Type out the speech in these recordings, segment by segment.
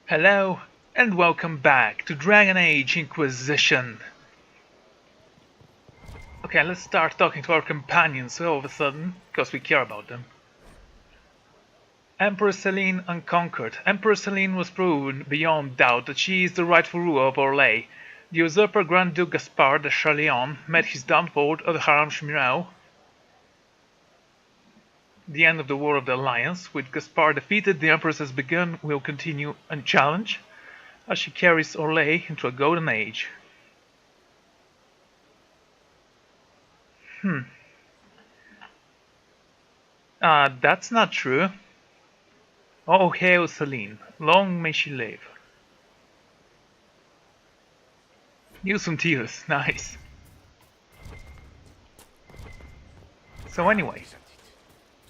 Hello, and welcome back to Dragon Age Inquisition. Okay, let's start talking to our companions all of a sudden, because we care about them. Empress Celine unconquered. Empress Celine was proven beyond doubt that she is the rightful ruler of Orlais. The usurper Grand Duke Gaspard de Charleon met his downfall at Haram Shmirao. The end of the War of the Alliance, with Gaspard defeated, the Empress has begun, will continue unchallenged, as she carries Orlais into a golden age. That's not true. Oh, hail Celine. Long may she live. Use some tears. Nice. So Proud, anyway, isn't it?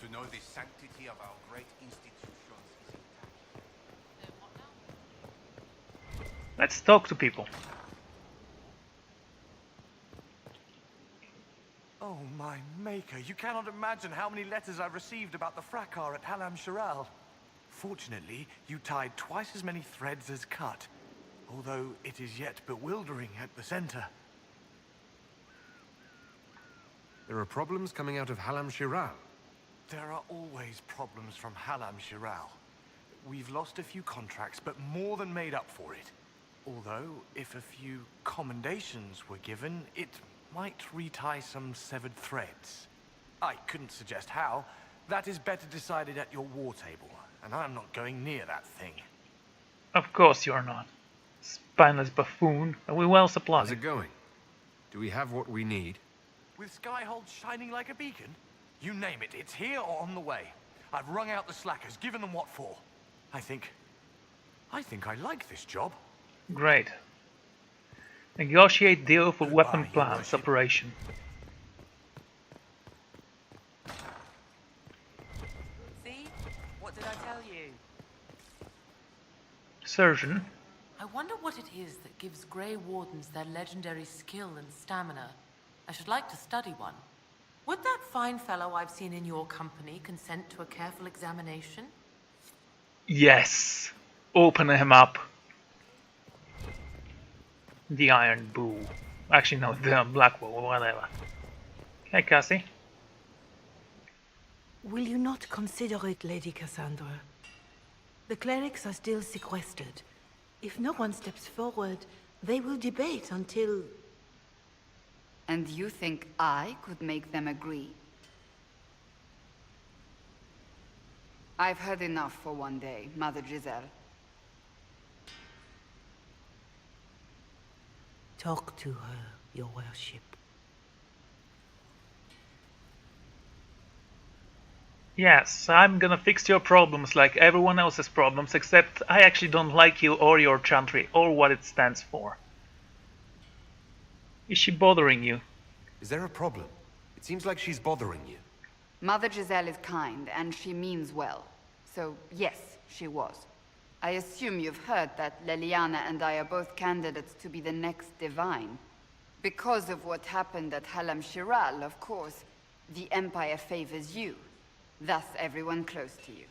To know the sanctity of our great institutions is intact. let's talk to people. Oh, my maker, you cannot imagine how many letters I've received about the fracas at Halam Shiral. Fortunately, you tied twice as many threads as cut, although it is yet bewildering at the center. There are problems coming out of Halam Shiral. There are always problems from Halam Shiral. We've lost a few contracts, but more than made up for it. Although, if a few commendations were given, it might retie some severed threads. I couldn't suggest how. That is better decided at your war table, and I'm not going near that thing. Of course you're not. Spineless buffoon, and we're well How's supplied. it going? Do we have what we need? With Skyhold shining like a beacon? You name it, it's here or on the way. I've wrung out the slackers, given them what for. I think I like this job. Great. Negotiate deal for Goodbye, weapon Your plans Worship. operation. See? What did I tell you? Surgeon. I wonder what it is that gives Grey Wardens their legendary skill and stamina. I should like to study one. Would that fine fellow I've seen in your company consent to a careful examination? Yes. Open him up. The Iron Bull. Actually, no, the Black Bull, whatever. Hey, Cassie. Will you not consider it, Lady Cassandra? The clerics are still sequestered. If no one steps forward, they will debate until... And you think I could make them agree? I've heard enough for one day, Mother Giselle. Talk to her, Your Worship. Yes, I'm gonna fix your problems like everyone else's problems, except I actually don't like you or your chantry or what it stands for. Is she bothering you? Is there a problem? It seems like she's bothering you. Mother Giselle is kind, and she means well. So, yes, she was. I assume you've heard that Leliana and I are both candidates to be the next Divine. Because of what happened at Halam Shiral, of course, the Empire favors you. Thus, everyone close to you.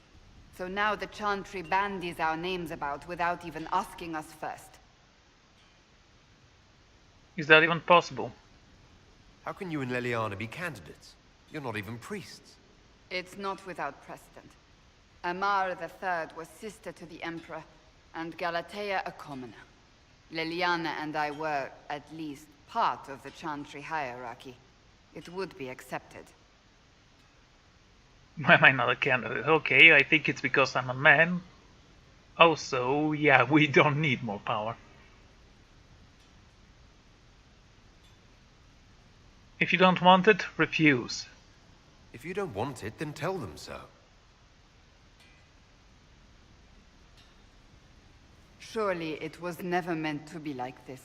So now the Chantry bandies our names about without even asking us first. Is that even possible? How can you and Leliana be candidates? You're not even priests. It's not without precedent. Amar III was sister to the Emperor, and Galatea a commoner. Leliana and I were, at least, part of the Chantry hierarchy. It would be accepted. Why am I not a candidate? Okay, I think it's because I'm a man. Also, yeah, we don't need more power. If you don't want it, refuse. If you don't want it, then tell them so. Surely it was never meant to be like this.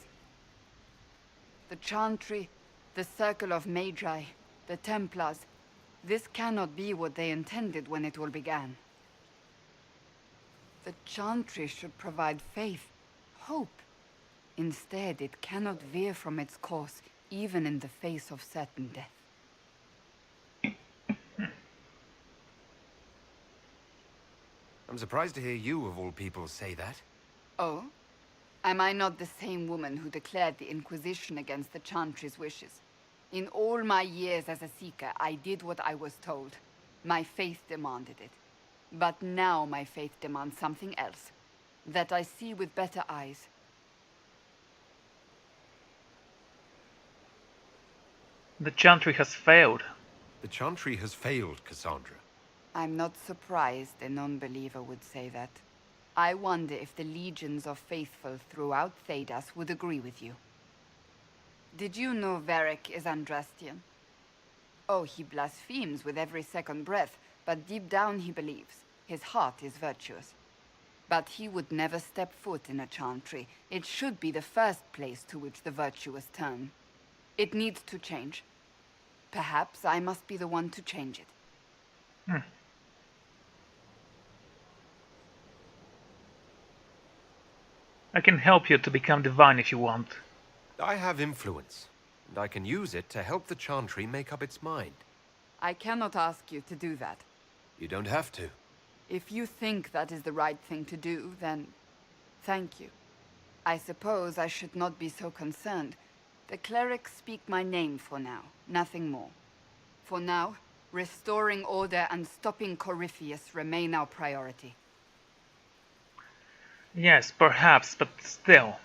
The Chantry, the Circle of Magi, the Templars, this cannot be what they intended when it all began. The Chantry should provide faith, hope. Instead, it cannot veer from its course, even in the face of certain death. I'm surprised to hear you, of all people, say that. Oh? Am I not the same woman who declared the Inquisition against the Chantry's wishes? In all my years as a Seeker, I did what I was told. My faith demanded it. But now my faith demands something else. That I see with better eyes. The Chantry has failed. The Chantry has failed, Cassandra. I'm not surprised a non-believer would say that. I wonder if the legions of faithful throughout Thedas would agree with you. Did you know Varric is Andrastian? Oh, he blasphemes with every second breath, but deep down he believes. His heart is virtuous. But he would never step foot in a Chantry. It should be the first place to which the virtuous turn. It needs to change. Perhaps I must be the one to change it. I can help you to become divine if you want. I have influence, and I can use it to help the Chantry make up its mind. I cannot ask you to do that. You don't have to. If you think that is the right thing to do, then thank you. I suppose I should not be so concerned. The clerics speak my name for now, nothing more. For now, restoring order and stopping Corypheus remain our priority. Yes, perhaps, but still.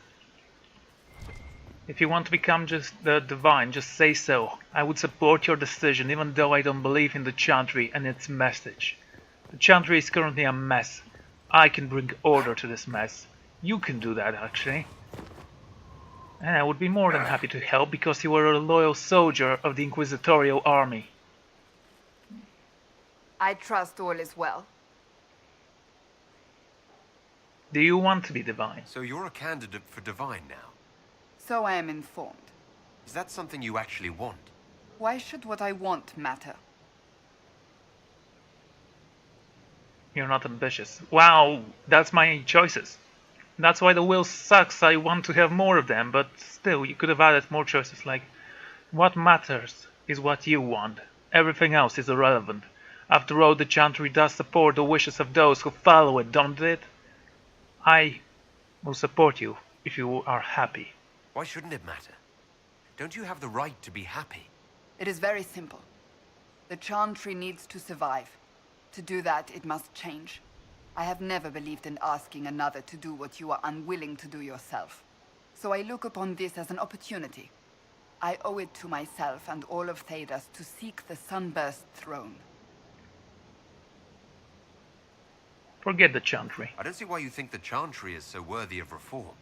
If you want to become just the divine, just say so. I would support your decision, even though I don't believe in the Chantry and its message. The Chantry is currently a mess. I can bring order to this mess. You can do that, actually. And I would be more than happy to help because you were a loyal soldier of the Inquisitorial army. I trust all is well. Do you want to be divine? So you're a candidate for divine now. So I am informed. Is that something you actually want? Why should what I want matter? You're not ambitious. Wow, that's my choices. That's why the will sucks. I want to have more of them, but still, you could have added more choices like, what matters is what you want. Everything else is irrelevant. After all, the Chantry does support the wishes of those who follow it, don't it? I will support you if you are happy. Why shouldn't it matter? Don't you have the right to be happy? It is very simple. The Chantry needs to survive. To do that, it must change. I have never believed in asking another to do what you are unwilling to do yourself. So I look upon this as an opportunity. I owe it to myself and all of Thedas to seek the Sunburst throne. Forget the Chantry. I don't see why you think the Chantry is so worthy of reform.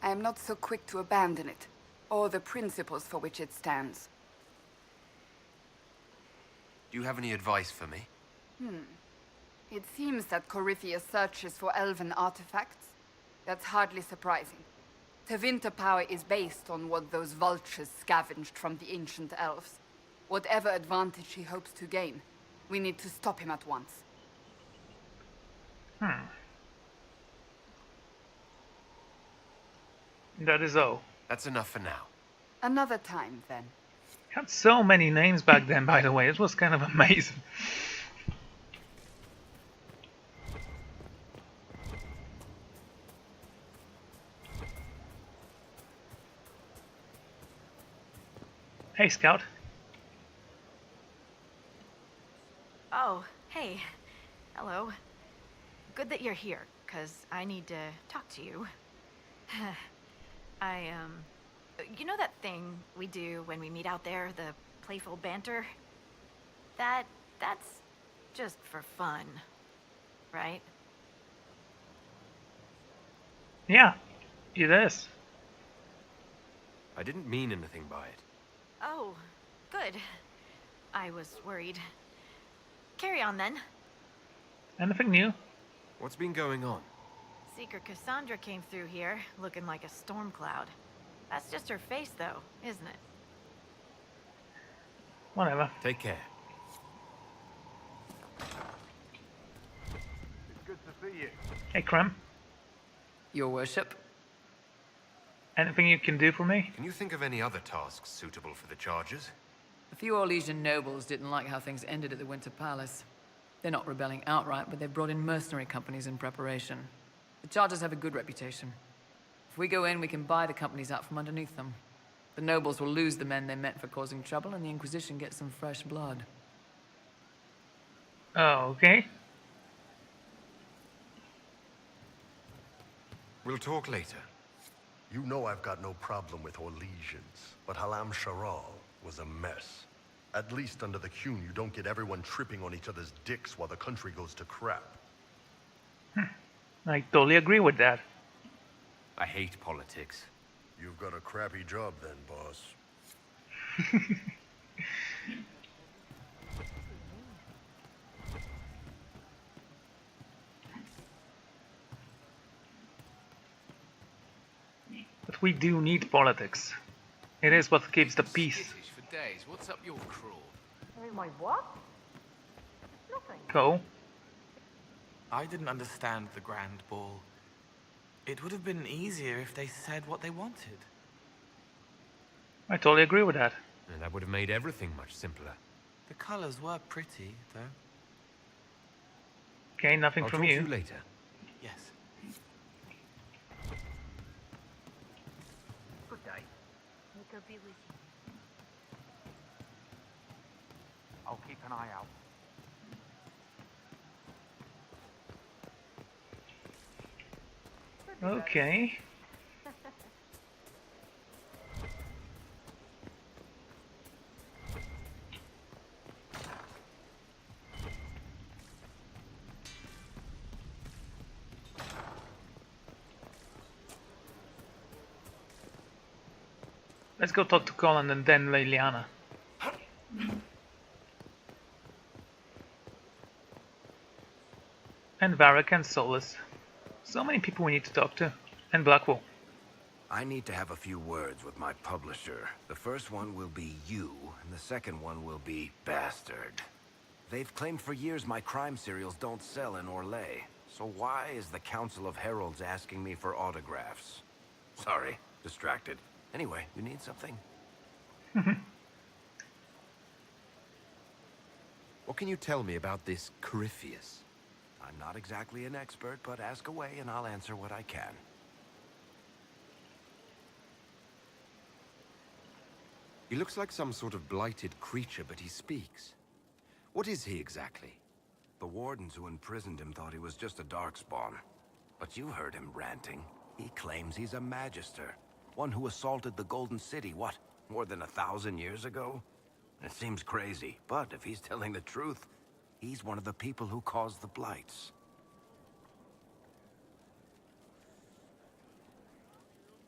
I am not so quick to abandon it, or the principles for which it stands. Do you have any advice for me? It seems that Corypheus searches for elven artifacts. That's hardly surprising. Tevinter power is based on what those vultures scavenged from the ancient elves. Whatever advantage he hopes to gain, we need to stop him at once. That is all. That's enough for now. Another time, then. Had so many names back then, by the way. It was kind of amazing. Hey, Scout. Oh, hey. Hello. Good that you're here, 'cause I need to talk to you. You know that thing we do when we meet out there, the playful banter? That's just for fun, right? Yeah, it is. I didn't mean anything by it. Oh, good. I was worried. Carry on, then. Anything new? What's been going on? Seeker Cassandra came through here, looking like a storm cloud. That's just her face, though, isn't it? Whatever. Take care. It's good to see you. Hey, Krem. Your worship? Anything you can do for me? Can you think of any other tasks suitable for the charges? A few Orlesian nobles didn't like how things ended at the Winter Palace. They're not rebelling outright, but they've brought in mercenary companies in preparation. The Charters have a good reputation. If we go in, we can buy the companies out from underneath them. The nobles will lose the men they meant for causing trouble, and the Inquisition gets some fresh blood. Oh, okay. We'll talk later. You know I've got no problem with Orlesians, but Halam Sharal was a mess. At least under the Qun, you don't get everyone tripping on each other's dicks while the country goes to crap. I totally agree with that. I hate politics. You've got a crappy job then, boss. But we do need politics. It is what keeps the peace. Skittish for days. What's up your craw? My what? Nothing. Go. I didn't understand the Grand Ball. It would have been easier if they said what they wanted. I totally agree with that. And that would have made everything much simpler. The colors were pretty, though. Okay, nothing I'll from talk to you. you later. Yes. Good day. May God be with you. I'll keep an eye out. Okay. Let's go talk to Colin and then Liliana. And Varric and Solus. So many people we need to talk to. And Blackwell. I need to have a few words with my publisher. The first one will be you, and the second one will be Bastard. They've claimed for years my crime serials don't sell in Orlais. So why is the Council of Heralds asking me for autographs? Sorry, distracted. Anyway, you need something? What can you tell me about this Corypheus? I'm not exactly an expert, but ask away and I'll answer what I can. He looks like some sort of blighted creature, but he speaks. What is he exactly? The wardens who imprisoned him thought he was just a darkspawn. But you heard him ranting. He claims he's a magister. One who assaulted the Golden City, what, more than 1,000 years ago? It seems crazy, but if he's telling the truth, he's one of the people who caused the blights.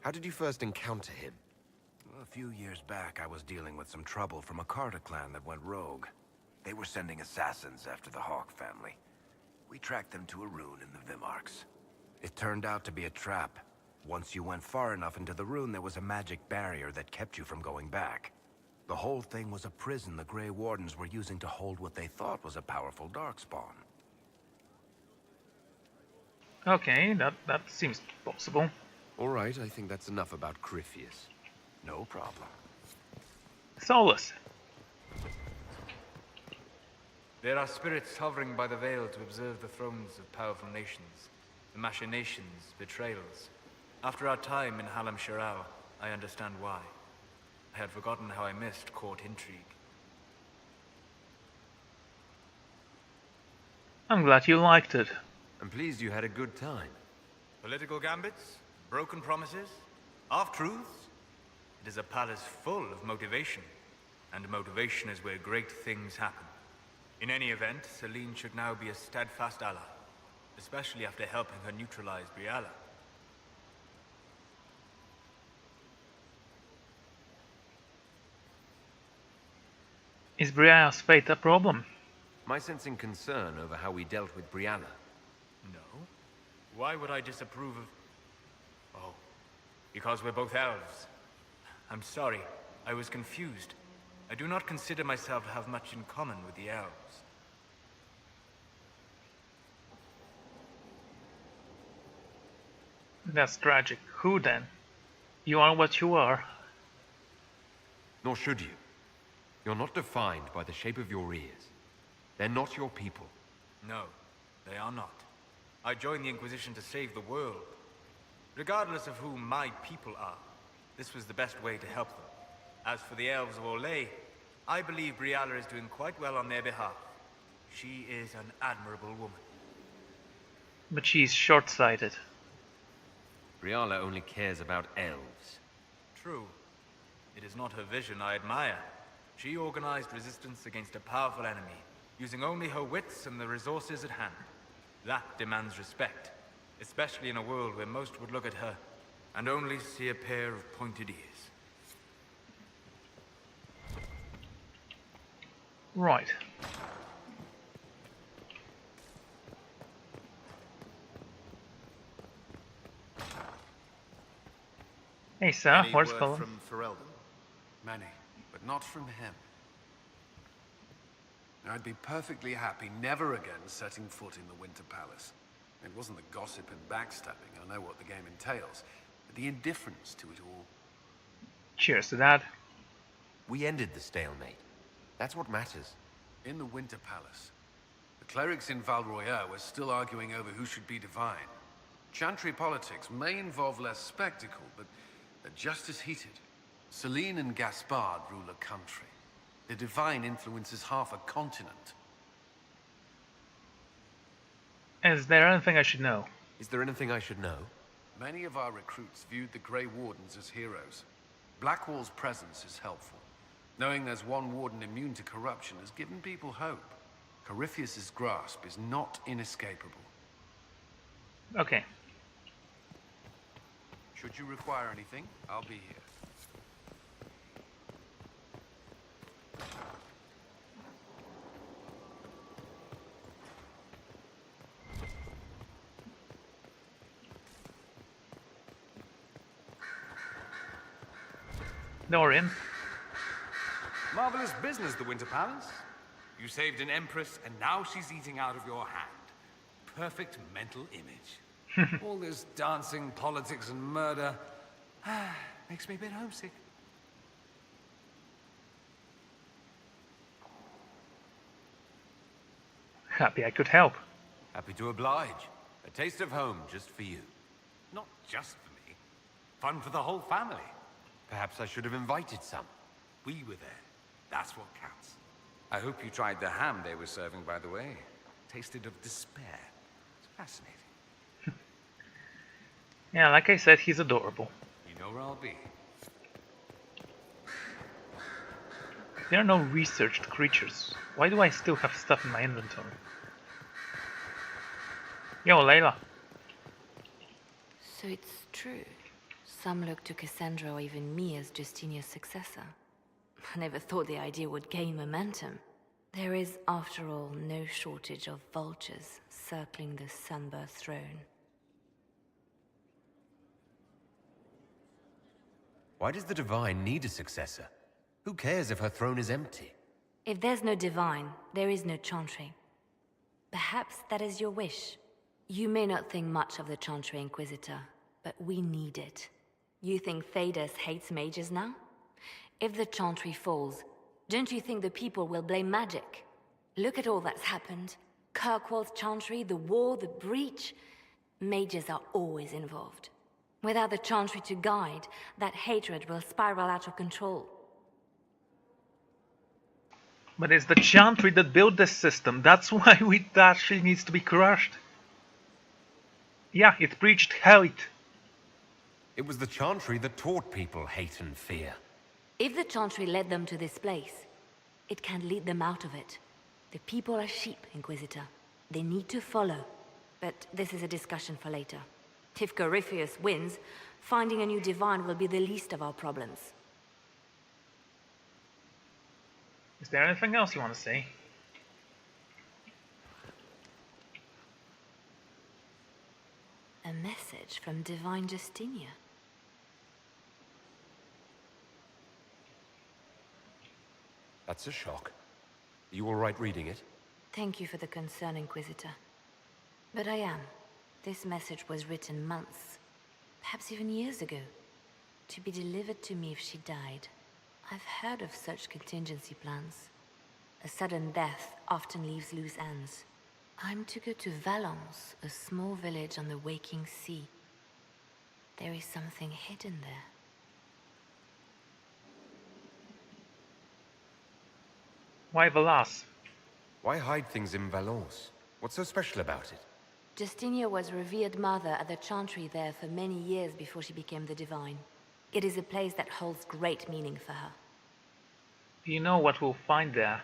How did you first encounter him? A few years back, I was dealing with some trouble from a Carter clan that went rogue. They were sending assassins after the Hawk family. We tracked them to a rune in the Vimarks. It turned out to be a trap. Once you went far enough into the rune, there was a magic barrier that kept you from going back. The whole thing was a prison the Grey Wardens were using to hold what they thought was a powerful darkspawn. Okay, that seems possible. All right, I think that's enough about Corypheus. No problem. Solus. There are spirits hovering by the veil to observe the thrones of powerful nations, the machinations, betrayals. After our time in Halam Sharal, I understand why. I had forgotten how I missed court intrigue. I'm glad you liked it. I'm pleased you had a good time. Political gambits, broken promises, half-truths. It is a palace full of motivation, and motivation is where great things happen. In any event, Celine should now be a steadfast ally, especially after helping her neutralize Briala. Is Briare's fate a problem? My sensing concern over how we dealt with Briala. No. Why would I disapprove of... Oh, because we're both elves. I'm sorry, I was confused. I do not consider myself to have much in common with the elves. That's tragic. Who then? You are what you are. Nor should you. You're not defined by the shape of your ears. They're not your people. No, they are not. I joined the Inquisition to save the world. Regardless of who my people are, this was the best way to help them. As for the elves of Orlais, I believe Briala is doing quite well on their behalf. She is an admirable woman. But she's short-sighted. Briala only cares about elves. True. It is not her vision I admire. She organized resistance against a powerful enemy, using only her wits and the resources at hand. That demands respect, especially in a world where most would look at her and only see a pair of pointed ears. Right. Hey, sir, Any where's word Cullen? from Ferelden? Many, but not from him. I'd be perfectly happy never again setting foot in the Winter Palace. It wasn't the gossip and backstabbing, I know what the game entails, but the indifference to it all. Cheers to that. We ended the stalemate. That's what matters. In the Winter Palace, the clerics in Val Royeaux were still arguing over who should be divine. Chantry politics may involve less spectacle, but they're just as heated. Celine and Gaspard rule a country. The divine influences half a continent. Is there anything I should know? Is there anything I should know? Many of our recruits viewed the Grey Wardens as heroes. Blackwall's presence is helpful. Knowing there's one warden immune to corruption has given people hope. Corypheus's grasp is not inescapable. Okay. Should you require anything, I'll be here. Dorian. Marvelous business, the Winter Palace. You saved an empress, and now she's eating out of your hand. Perfect mental image. All this dancing, politics, and murder makes me a bit homesick. Happy I could help. Happy to oblige. A taste of home just for you. Not just for me. Fun for the whole family. Perhaps I should have invited some. We were there. That's what counts. I hope you tried the ham they were serving, by the way. Tasted of despair. It's fascinating. Yeah, like I said, he's adorable. You know where I'll be. There are no researched creatures. Why do I still have stuff in my inventory? Yo, Layla. So it's true. Some look to Cassandra or even me as Justinia's successor. I never thought the idea would gain momentum. There is, after all, no shortage of vultures circling the Sunburst throne. Why does the Divine need a successor? Who cares if her throne is empty? If there's no divine, there is no Chantry. Perhaps that is your wish. You may not think much of the Chantry Inquisitor, but we need it. You think Thedas hates mages now? If the Chantry falls, don't you think the people will blame magic? Look at all that's happened. Kirkwall's Chantry, the war, the breach. Mages are always involved. Without the Chantry to guide, that hatred will spiral out of control. But it's the Chantry that built this system. That's why it actually needs to be crushed. Yeah, it preached hate. It was the Chantry that taught people hate and fear. If the Chantry led them to this place, it can lead them out of it. The people are sheep, Inquisitor. They need to follow. But this is a discussion for later. If Corypheus wins, finding a new divine will be the least of our problems. Is there anything else you want to say? A message from Divine Justinia. That's a shock. Are you all right reading it? Thank you for the concern, Inquisitor. But I am. This message was written months, perhaps even years ago, to be delivered to me if she died. I've heard of such contingency plans. A sudden death often leaves loose ends. I'm to go to Valence, a small village on the waking sea. There is something hidden there. Why Valas? Why hide things in Valence? What's so special about it? Justinia was revered mother at the chantry there for many years before she became the divine. It is a place that holds great meaning for her. Do you know what we'll find there?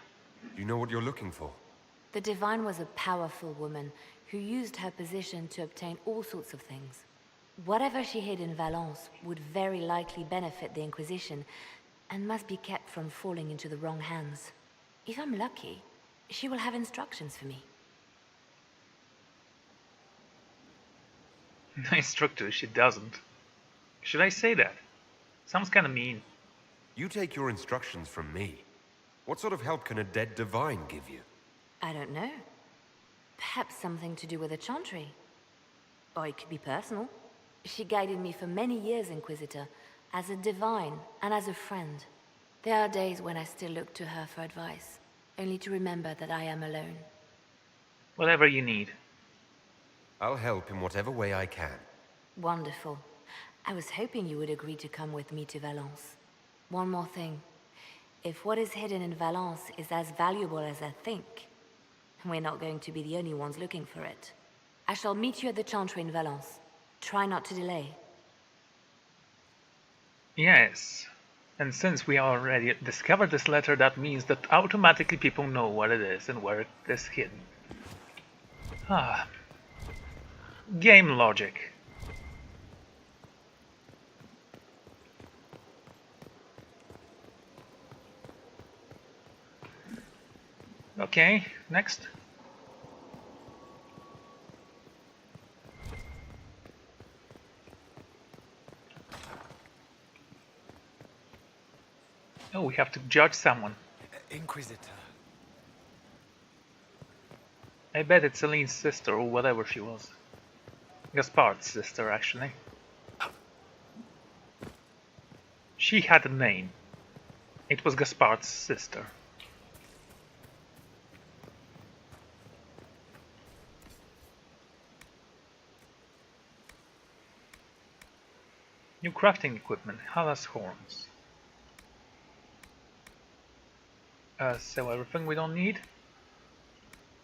Do you know what you're looking for? The divine was a powerful woman who used her position to obtain all sorts of things. Whatever she hid in Valence would very likely benefit the Inquisition and must be kept from falling into the wrong hands. If I'm lucky, she will have instructions for me. Instructor, she doesn't. Should I say that? Sounds kinda mean. You take your instructions from me. What sort of help can a dead divine give you? I don't know. Perhaps something to do with the chantry. Or it could be personal. She guided me for many years, Inquisitor, as a divine and as a friend. There are days when I still look to her for advice, only to remember that I am alone. Whatever you need. I'll help in whatever way I can. Wonderful. I was hoping you would agree to come with me to Valence. One more thing. If what is hidden in Valence is as valuable as I think, we're not going to be the only ones looking for it. I shall meet you at the chantry in Valence. Try not to delay. Yes. And since we already discovered this letter, that means that automatically people know what it is and where it is hidden. Ah. Game logic. Okay, next. Oh, we have to judge someone. Inquisitor. I bet it's Celine's sister or whatever she was. Gaspard's sister, actually. She had a name. It was Gaspard's sister. New crafting equipment, Halas horns. Sell everything we don't need.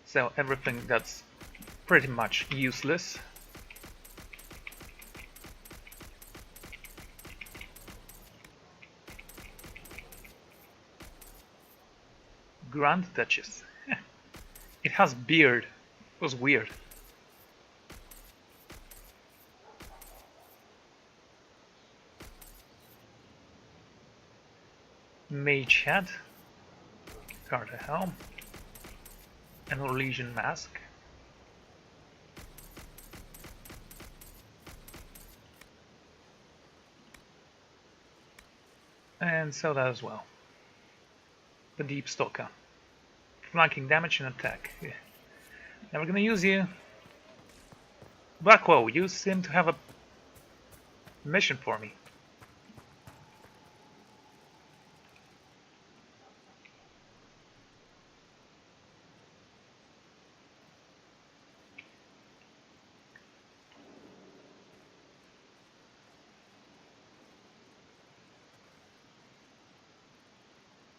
Sell everything that's pretty much useless. Grand Duchess. It has beard. It was weird. Mage head. Carter helm. An Orlesian mask. And sell that as well. The Deep Stalker. Flanking damage and attack. Yeah. Never gonna use you. Blackwell, you seem to have a mission for me.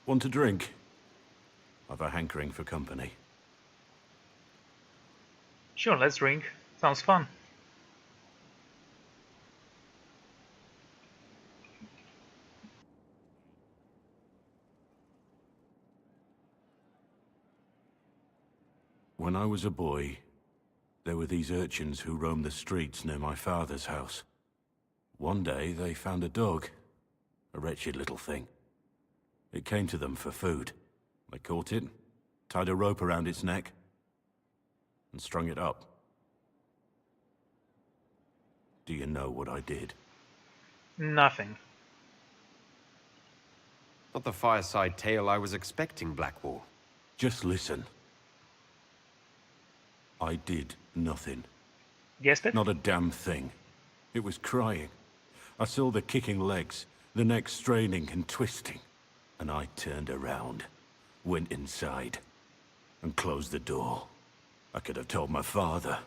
Want a drink? I've a hankering for company. Sure, let's drink. Sounds fun. When I was a boy, there were these urchins who roamed the streets near my father's house. One day, they found a dog. A wretched little thing. It came to them for food. They caught it, tied a rope around its neck, and strung it up. Do you know what I did? Nothing. Not the fireside tale I was expecting, Blackwall. Just listen. I did nothing. Guessed it? Not a damn thing. It was crying. I saw the kicking legs, the neck straining and twisting. And I turned around, went inside, and closed the door. I could have told my father,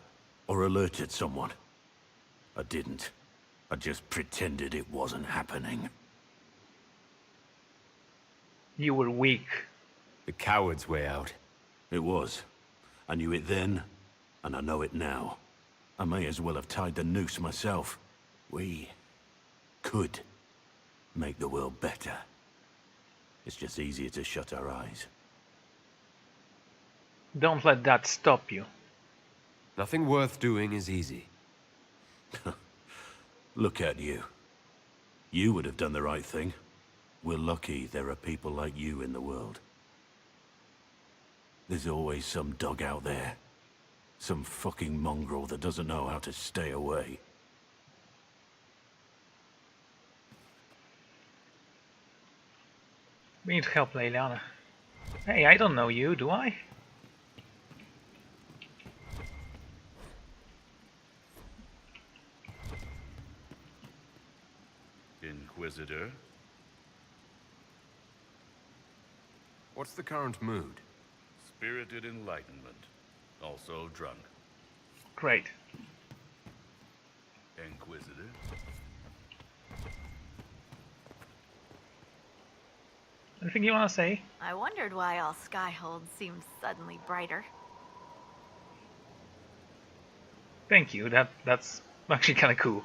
or alerted someone. I didn't. I just pretended it wasn't happening. You were weak. The coward's way out. It was. I knew it then, and I know it now. I may as well have tied the noose myself. We could make the world better. It's just easier to shut our eyes. Don't let that stop you. Nothing worth doing is easy. Look at you. You would have done the right thing. We're lucky there are people like you in the world. There's always some dog out there. Some fucking mongrel that doesn't know how to stay away. We need help, Leliana. Hey, I don't know you, do I? Inquisitor? What's the current mood? Spirited enlightenment. Also drunk. Great. Inquisitor? Anything you want to say? I wondered why all Skyhold seemed suddenly brighter. Thank you, that's actually kind of cool.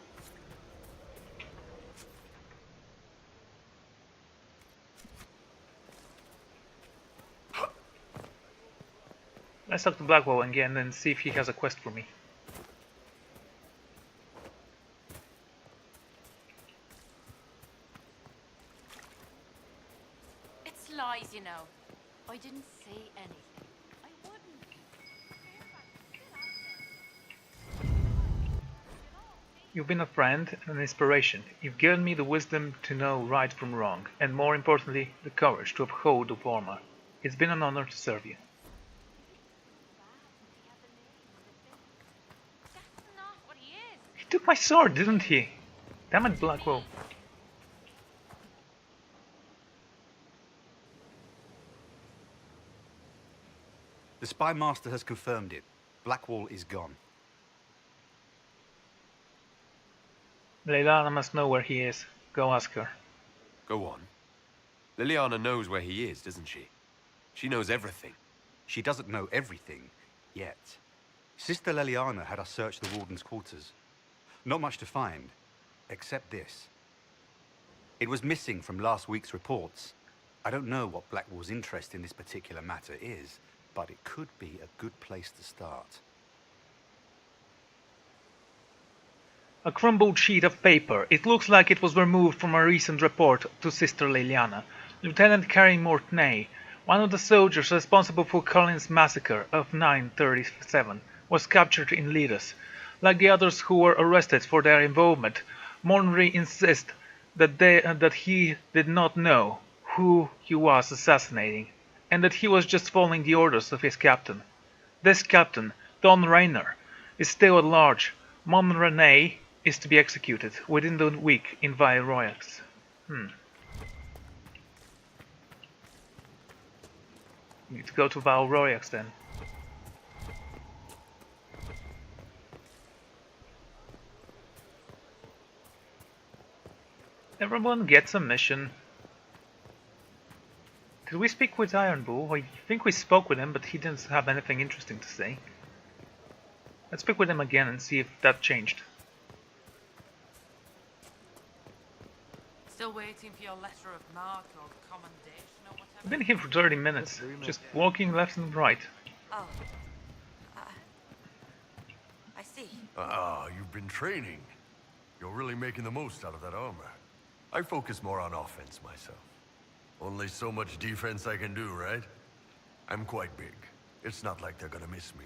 Let's talk to Blackwell again and see if he has a quest for me. It's lies, you know. I didn't say anything. I wouldn't. You've been a friend and an inspiration. You've given me the wisdom to know right from wrong, and more importantly, the courage to uphold the Forma. It's been an honor to serve you. He took my sword, didn't he? Damn it, Blackwell. The Spy Master has confirmed it. Blackwall is gone. Leliana must know where he is. Go ask her. Go on. Liliana knows where he is, doesn't she? She knows everything. She doesn't know everything, yet. Sister Leliana had us search the Warden's quarters. Not much to find, except this. It was missing from last week's reports. I don't know what Blackwall's interest in this particular matter is, but it could be a good place to start. A crumbled sheet of paper. It looks like it was removed from a recent report to Sister Leliana. Lieutenant Carrie Mortnay, one of the soldiers responsible for Colin's massacre of 937, was captured in Lidus. Like the others who were arrested for their involvement, Mornry insists that he did not know who he was assassinating, and that he was just following the orders of his captain. This captain, Don Rayner, is still at large. Mon Renee is to be executed within the week in Val-Royeaux. Need to go to Val-Royeaux then. Everyone gets a mission. Did we speak with Iron Bull? I think we spoke with him, but he didn't have anything interesting to say. Let's speak with him again and see if that changed. Still waiting for your letter of marque or commendation or whatever? I've been here for 30 minutes, just walking left and right. Oh. I see. Ah, you've been training. You're really making the most out of that armor. I focus more on offense myself. Only so much defense I can do, right? I'm quite big. It's not like they're gonna miss me.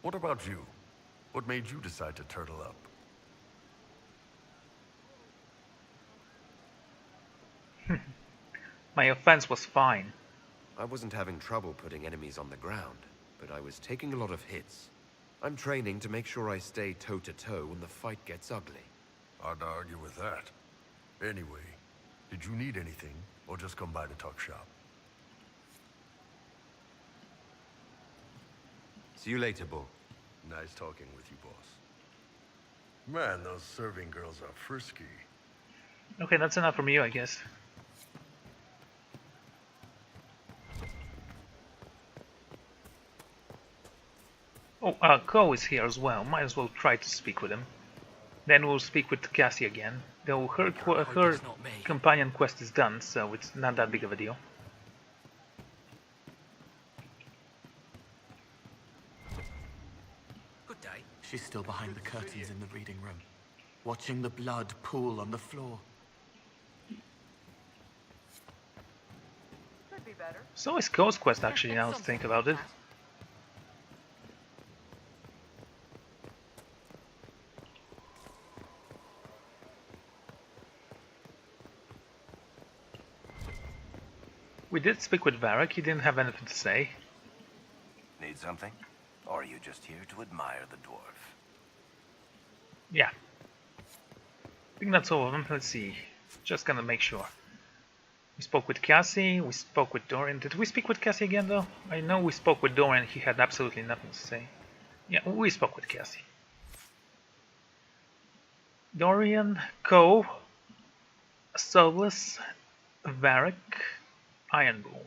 What about you? What made you decide to turtle up? My offense was fine. I wasn't having trouble putting enemies on the ground, but I was taking a lot of hits. I'm training to make sure I stay toe-to-toe when the fight gets ugly. Hard to argue with that. Anyway, did you need anything, or just come by to talk shop? See you later, Bull. Nice talking with you, boss. Man, those serving girls are frisky. Okay, that's enough from you, I guess. Oh, Ko is here as well. Might as well try to speak with him. Then we'll speak with Cassie again. Though her companion quest is done, so it's not that big of a deal. Good day. She's still behind the curtains in the reading room, watching the blood pool on the floor. Could be better. So is Ko's quest, actually, now to think about it. We did speak with Varric, he didn't have anything to say. Need something? Or are you just here to admire the dwarf? Yeah. I think that's all of them. Let's see. Just gonna make sure. We spoke with Cassie, we spoke with Dorian. Did we speak with Cassie again though? I know we spoke with Dorian, he had absolutely nothing to say. Yeah, we spoke with Cassie. Dorian, Ko, Solus, Varric, Iron Bull.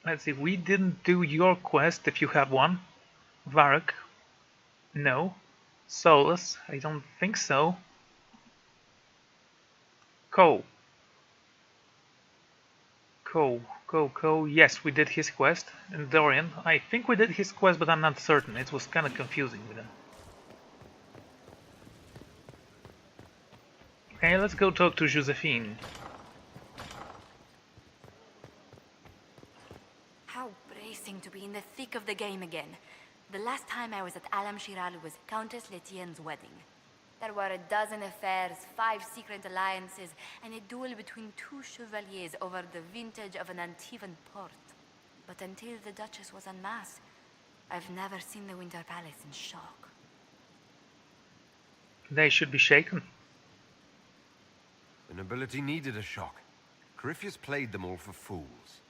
Let's see, we didn't do your quest if you have one. Varric, no. Solus, I don't think so. Ko, yes, we did his quest. And Dorian, I think we did his quest, but I'm not certain. It was kind of confusing with him. Okay, let's go talk to Josephine. How bracing to be in the thick of the game again. The last time I was at Alam Shiral was Countess Letienne's wedding. There were a dozen affairs, 5 secret alliances, and a duel between 2 chevaliers over the vintage of an Antivan port. But until the Duchess was unmasked, I've never seen the Winter Palace in shock. They should be shaken. The nobility needed a shock. Corypheus played them all for fools.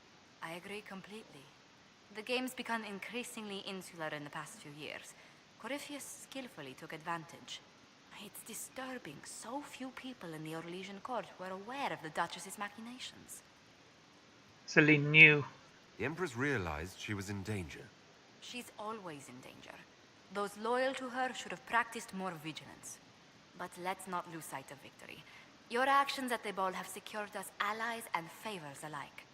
I agree completely. The game's become increasingly insular in the past few years. Corypheus skillfully took advantage. It's disturbing so few people in the Orlesian court were aware of the Duchess's machinations. Celine knew. The Empress realized she was in danger. She's always in danger. Those loyal to her should have practiced more vigilance. But let's not lose sight of victory. Your actions at the ball have secured us allies and favors alike.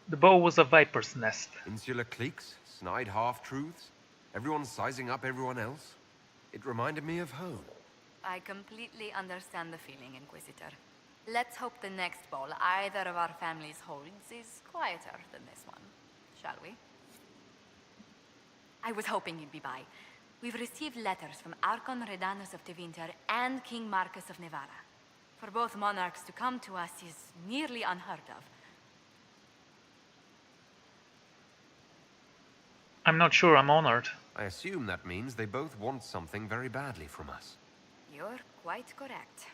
The bow was a viper's nest. Insular cliques, snide half-truths, everyone sizing up everyone else. It reminded me of home. I completely understand the feeling, Inquisitor. Let's hope the next ball either of our families holds is quieter than this one, shall we? I was hoping you'd be by. We've received letters from Archon Redanus of Tevinter and King Marcus of Nevada. For both monarchs to come to us is nearly unheard of. I'm not sure I'm honored. I assume that means they both want something very badly from us. You're quite correct.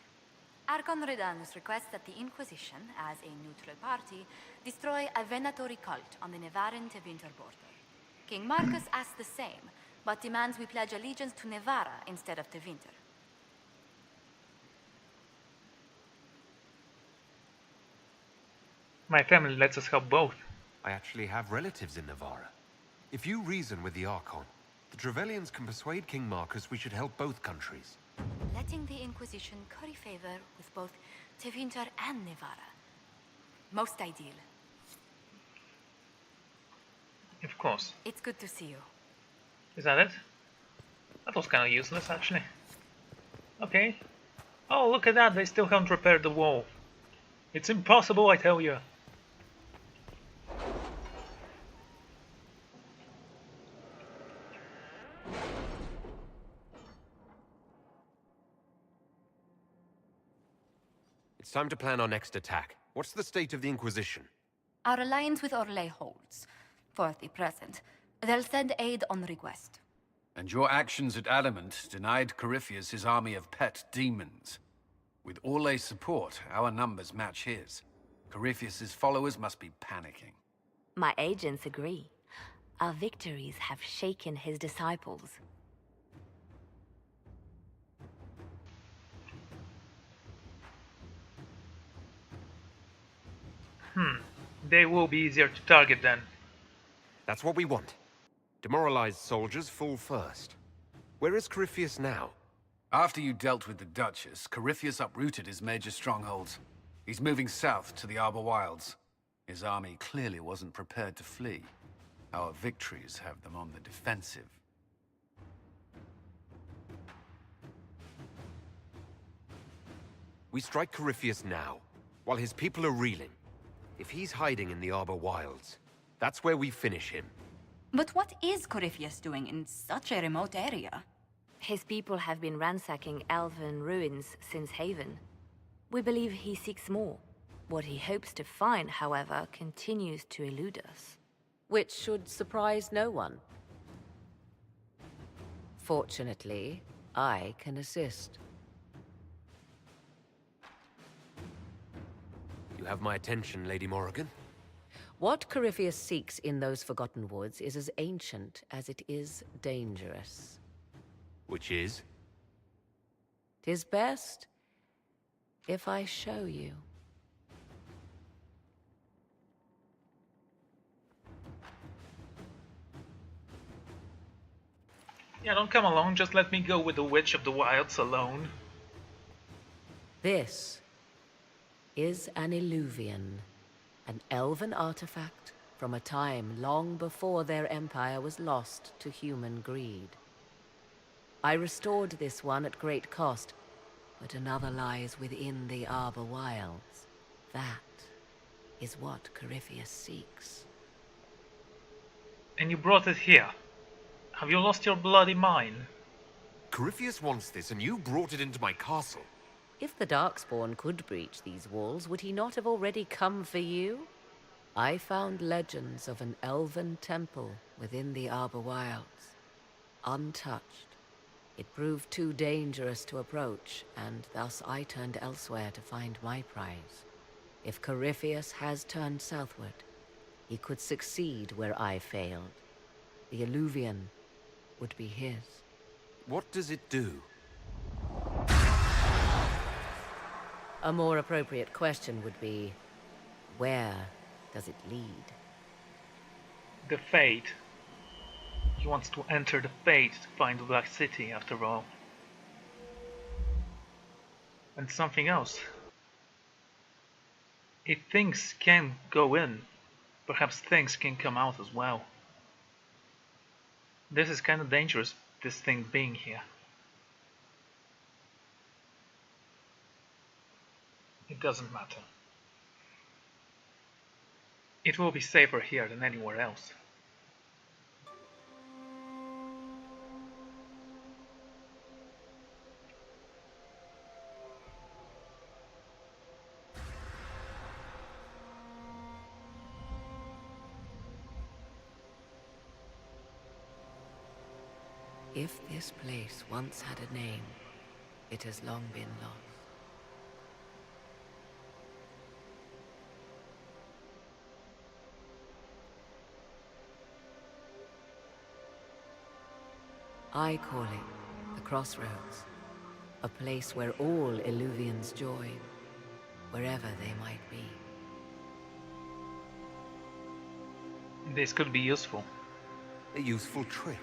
Archon Redanus requests that the Inquisition, as a neutral party, destroy a venatory cult on the Nevaran-Tevinter border. King Marcus asks the same, but demands we pledge allegiance to Nevara instead of Tevinter. My family lets us help both. I actually have relatives in Nevara. If you reason with the Archon, the Trevellians can persuade King Marcus we should help both countries. Letting the Inquisition curry favor with both Tevinter and Nevara. Most ideal. Of course. It's good to see you. Is that it? That was kind of useless, actually. Okay. Oh, look at that, they still haven't repaired the wall. It's impossible, I tell you. It's time to plan our next attack. What's the state of the Inquisition? Our alliance with Orlais holds. For the present. They'll send aid on request. And your actions at Adamant denied Corypheus his army of pet demons. With Orlais's support, our numbers match his. Corypheus's followers must be panicking. My agents agree. Our victories have shaken his disciples. They will be easier to target then. That's what we want. Demoralized soldiers fall first. Where is Corypheus now? After you dealt with the Duchess, Corypheus uprooted his major strongholds. He's moving south to the Arbor Wilds. His army clearly wasn't prepared to flee. Our victories have them on the defensive. We strike Corypheus now, while his people are reeling. If he's hiding in the Arbor Wilds, that's where we finish him. But what is Corypheus doing in such a remote area? His people have been ransacking elven ruins since Haven. We believe he seeks more. What he hopes to find, however, continues to elude us. Which should surprise no one. Fortunately, I can assist. You have my attention, Lady Morrigan. What Corypheus seeks in those Forgotten Woods is as ancient as it is dangerous. Which is? 'Tis best if I show you. Yeah, don't come along, just let me go with the Witch of the Wilds alone. This is an Illuvian, an elven artifact from a time long before their empire was lost to human greed. I restored this one at great cost, but another lies within the Arbor Wilds. That is what Corypheus seeks. And you brought it here. Have you lost your bloody mind? Corypheus wants this, and you brought it into my castle. If the Darkspawn could breach these walls, would he not have already come for you? I found legends of an elven temple within the Arbor Wilds, untouched. It proved too dangerous to approach, and thus I turned elsewhere to find my prize. If Corypheus has turned southward, he could succeed where I failed. The Illuvian would be his. What does it do? A more appropriate question would be, where does it lead? The Fate. He wants to enter the Fate to find the Black City, after all. And something else. If things can go in, perhaps things can come out as well. This is kind of dangerous, this thing being here. It doesn't matter. It will be safer here than anywhere else. If this place once had a name, it has long been lost. I call it the Crossroads, a place where all Illuvians join, wherever they might be. This could be useful. A useful trick.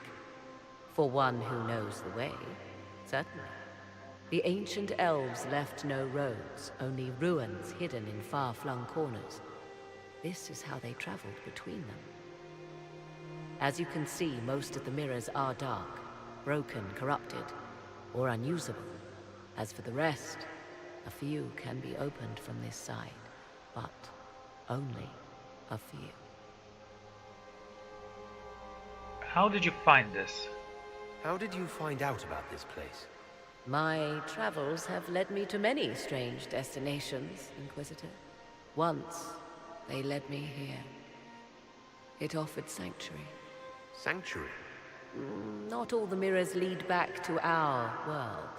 For one who knows the way, certainly. The ancient elves left no roads, only ruins hidden in far-flung corners. This is how they traveled between them. As you can see, most of the mirrors are dark, broken, corrupted, or unusable. As for the rest, a few can be opened from this side, but only a few. How did you find this? How did you find out about this place? My travels have led me to many strange destinations, Inquisitor. Once, they led me here. It offered sanctuary. Sanctuary? Not all the mirrors lead back to our world.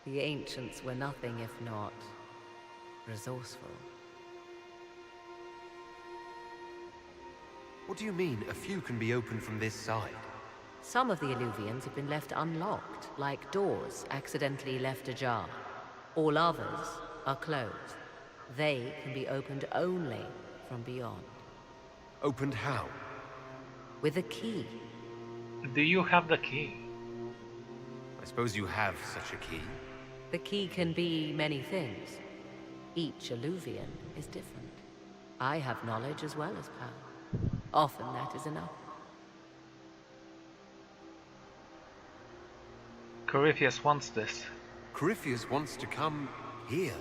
The ancients were nothing if not resourceful. What do you mean, a few can be opened from this side? Some of the Illuvians have been left unlocked, like doors accidentally left ajar. All others are closed. They can be opened only from beyond. Opened how? With a key. Do you have the key? I suppose you have such a key. The key can be many things. Each Illuvian is different. I have knowledge as well as power. Often that is enough. Corypheus wants this. Corypheus wants to come here.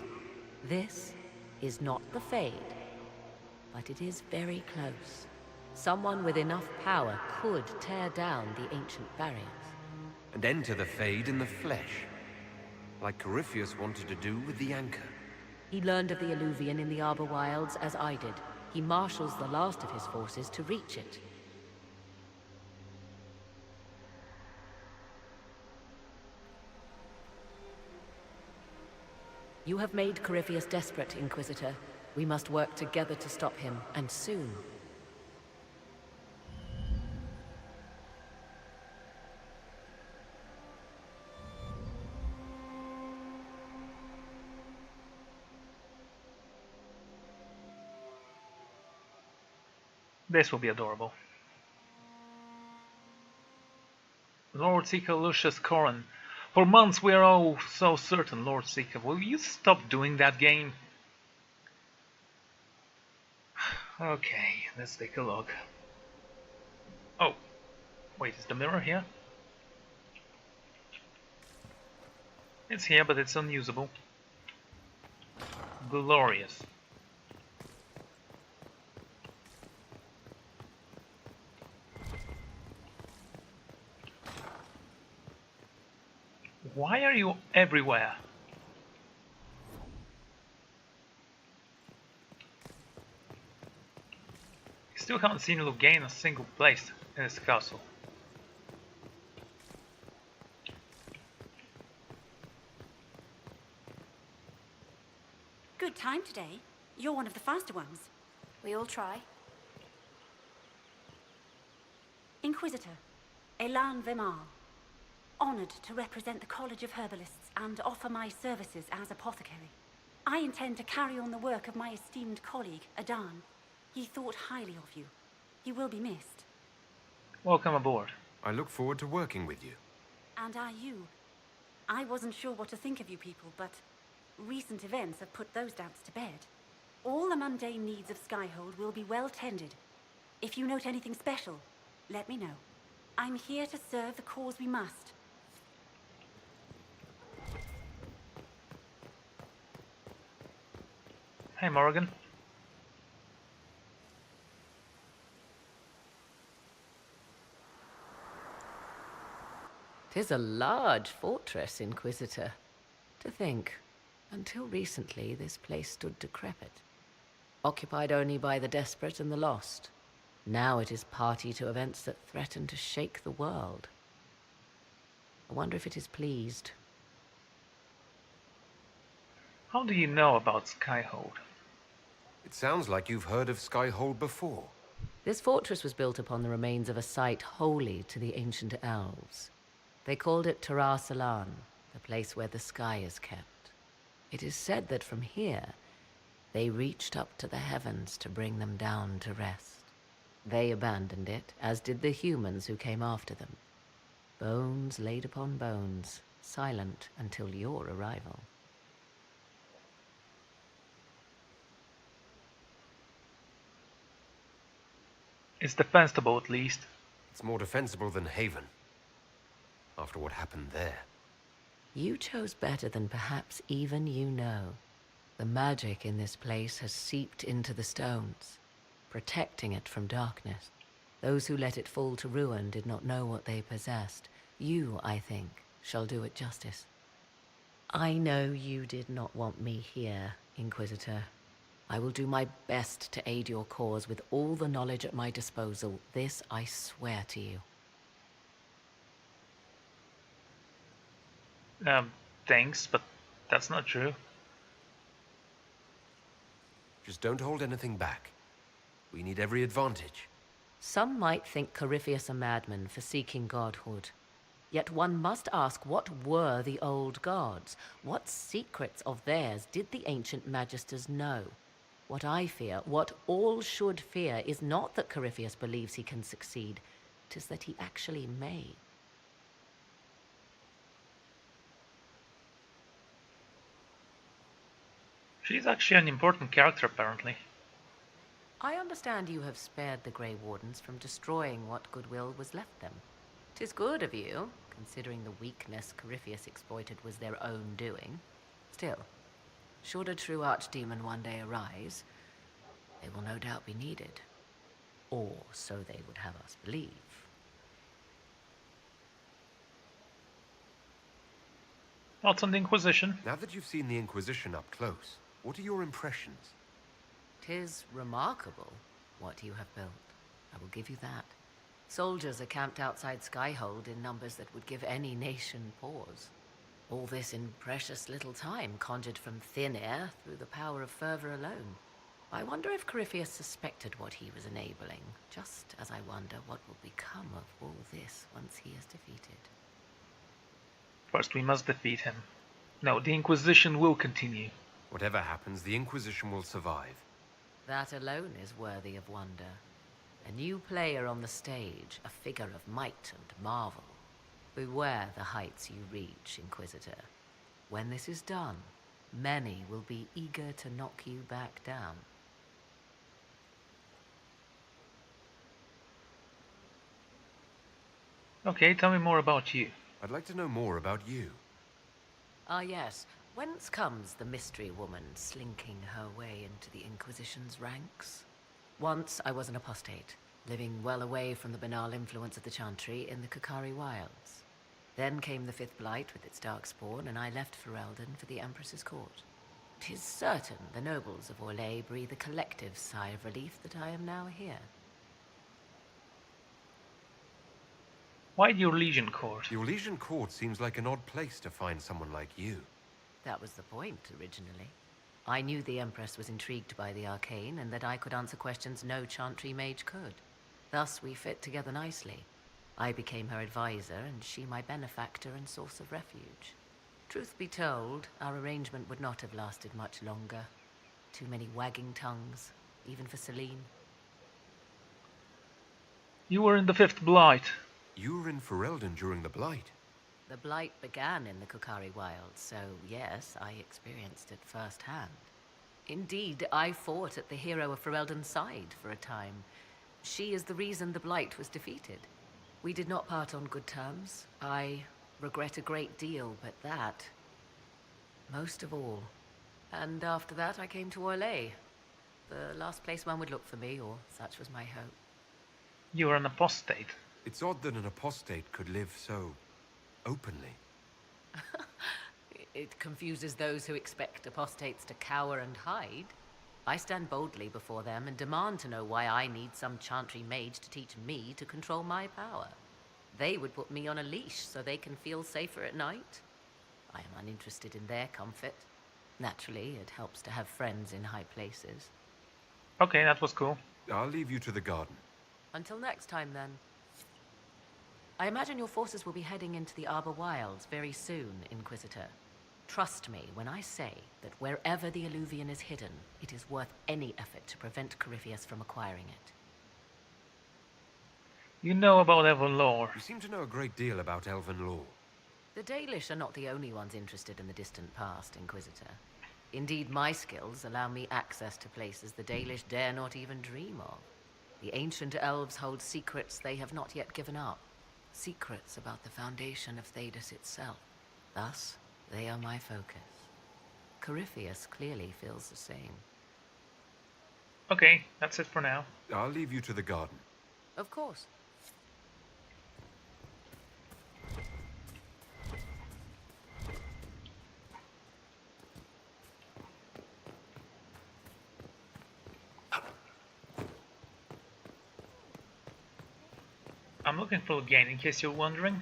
This is not the Fade, but it is very close. Someone with enough power could tear down the ancient barriers. And enter the Fade in the flesh. Like Corypheus wanted to do with the Anchor. He learned of the Illuvian in the Arbor Wilds as I did. He marshals the last of his forces to reach it. You have made Corypheus desperate, Inquisitor. We must work together to stop him, and soon. This will be adorable. Lord Seeker Lucius Corran. For months we are all so certain, Lord Seeker. Will you stop doing that game? Okay, let's take a look. Oh, wait, is the mirror here? It's here, but it's unusable. Glorious. Why are you everywhere? Still haven't seen you gain a single place in this castle. Good time today. You're one of the faster ones. We all try. Inquisitor, Elan Vimar. Honored to represent the College of Herbalists and offer my services as apothecary. I intend to carry on the work of my esteemed colleague, Adan. He thought highly of you. He will be missed. Welcome aboard. I look forward to working with you. And are you? I wasn't sure what to think of you people, but recent events have put those doubts to bed. All the mundane needs of Skyhold will be well tended. If you note anything special, let me know. I'm here to serve the cause we must. Hey, Morgan. 'Tis a large fortress, Inquisitor. To think, until recently this place stood decrepit, occupied only by the desperate and the lost. Now it is party to events that threaten to shake the world. I wonder if it is pleased. How do you know about Skyhold? It sounds like you've heard of Skyhold before. This fortress was built upon the remains of a site holy to the ancient elves. They called it Tarar Salan, the place where the sky is kept. It is said that from here, they reached up to the heavens to bring them down to rest. They abandoned it, as did the humans who came after them. Bones laid upon bones, silent until your arrival. It's defensible at least. It's more defensible than Haven. After what happened there. You chose better than perhaps even you know. The magic in this place has seeped into the stones, protecting it from darkness. Those who let it fall to ruin did not know what they possessed. You, I think, shall do it justice. I know you did not want me here, Inquisitor. I will do my best to aid your cause with all the knowledge at my disposal. This I swear to you. Thanks, but that's not true. Just don't hold anything back. We need every advantage. Some might think Corypheus a madman for seeking godhood. Yet one must ask, what were the old gods? What secrets of theirs did the ancient magisters know? What I fear, what all should fear, is not that Corypheus believes he can succeed. 'Tis that he actually may. She's actually an important character, apparently. I understand you have spared the Grey Wardens from destroying what goodwill was left them. 'Tis good of you, considering the weakness Corypheus exploited was their own doing. Still, should a true archdemon one day arise, they will no doubt be needed. Or so they would have us believe. Thoughts on the Inquisition? Now that you've seen the Inquisition up close, what are your impressions? 'Tis remarkable what you have built. I will give you that. Soldiers are camped outside Skyhold in numbers that would give any nation pause. All this in precious little time, conjured from thin air through the power of fervor alone. I wonder if Corypheus suspected what he was enabling, just as I wonder what will become of all this once he is defeated. First, we must defeat him. No, the Inquisition will continue. Whatever happens, the Inquisition will survive. That alone is worthy of wonder. A new player on the stage, a figure of might and marvel. Beware the heights you reach, Inquisitor. When this is done, many will be eager to knock you back down. Okay, tell me more about you. I'd like to know more about you. Ah yes, whence comes the mystery woman slinking her way into the Inquisition's ranks? Once I was an apostate, living well away from the banal influence of the Chantry in the Kukari Wilds. Then came the Fifth Blight with its darkspawn, and I left Ferelden for the Empress's court. 'Tis certain the nobles of Orlais breathe a collective sigh of relief that I am now here. Why your Legion Court? Your Legion Court seems like an odd place to find someone like you. That was the point, originally. I knew the Empress was intrigued by the arcane, and that I could answer questions no Chantry mage could. Thus we fit together nicely. I became her advisor, and she my benefactor and source of refuge. Truth be told, our arrangement would not have lasted much longer. Too many wagging tongues, even for Celine. You were in the Fifth Blight. You were in Ferelden during the Blight. The Blight began in the Kukari Wilds, so yes, I experienced it firsthand. Indeed, I fought at the hero of Ferelden's side for a time. She is the reason the Blight was defeated. We did not part on good terms. I regret a great deal, but that, most of all. And after that, I came to Orlais. The last place one would look for me, or such was my hope. You were an apostate. It's odd that an apostate could live so openly. It confuses those who expect apostates to cower and hide. I stand boldly before them and demand to know why I need some Chantry mage to teach me to control my power. They would put me on a leash so they can feel safer at night. I am uninterested in their comfort. Naturally, it helps to have friends in high places. Okay, that was cool. I'll leave you to the garden. Until next time, then. I imagine your forces will be heading into the Arbor Wilds very soon, Inquisitor. Trust me when I say that wherever the Alluvian is hidden, it is worth any effort to prevent Corypheus from acquiring it. You know about Elven lore. You seem to know a great deal about Elven lore. The Dalish are not the only ones interested in the distant past, Inquisitor. Indeed, my skills allow me access to places the Dalish dare not even dream of. The ancient elves hold secrets they have not yet given up. Secrets about the foundation of Thedas itself. Thus, they are my focus. Corypheus clearly feels the same. Okay, that's it for now. I'll leave you to the garden. Of course. I'm looking for Gain, in case you're wondering.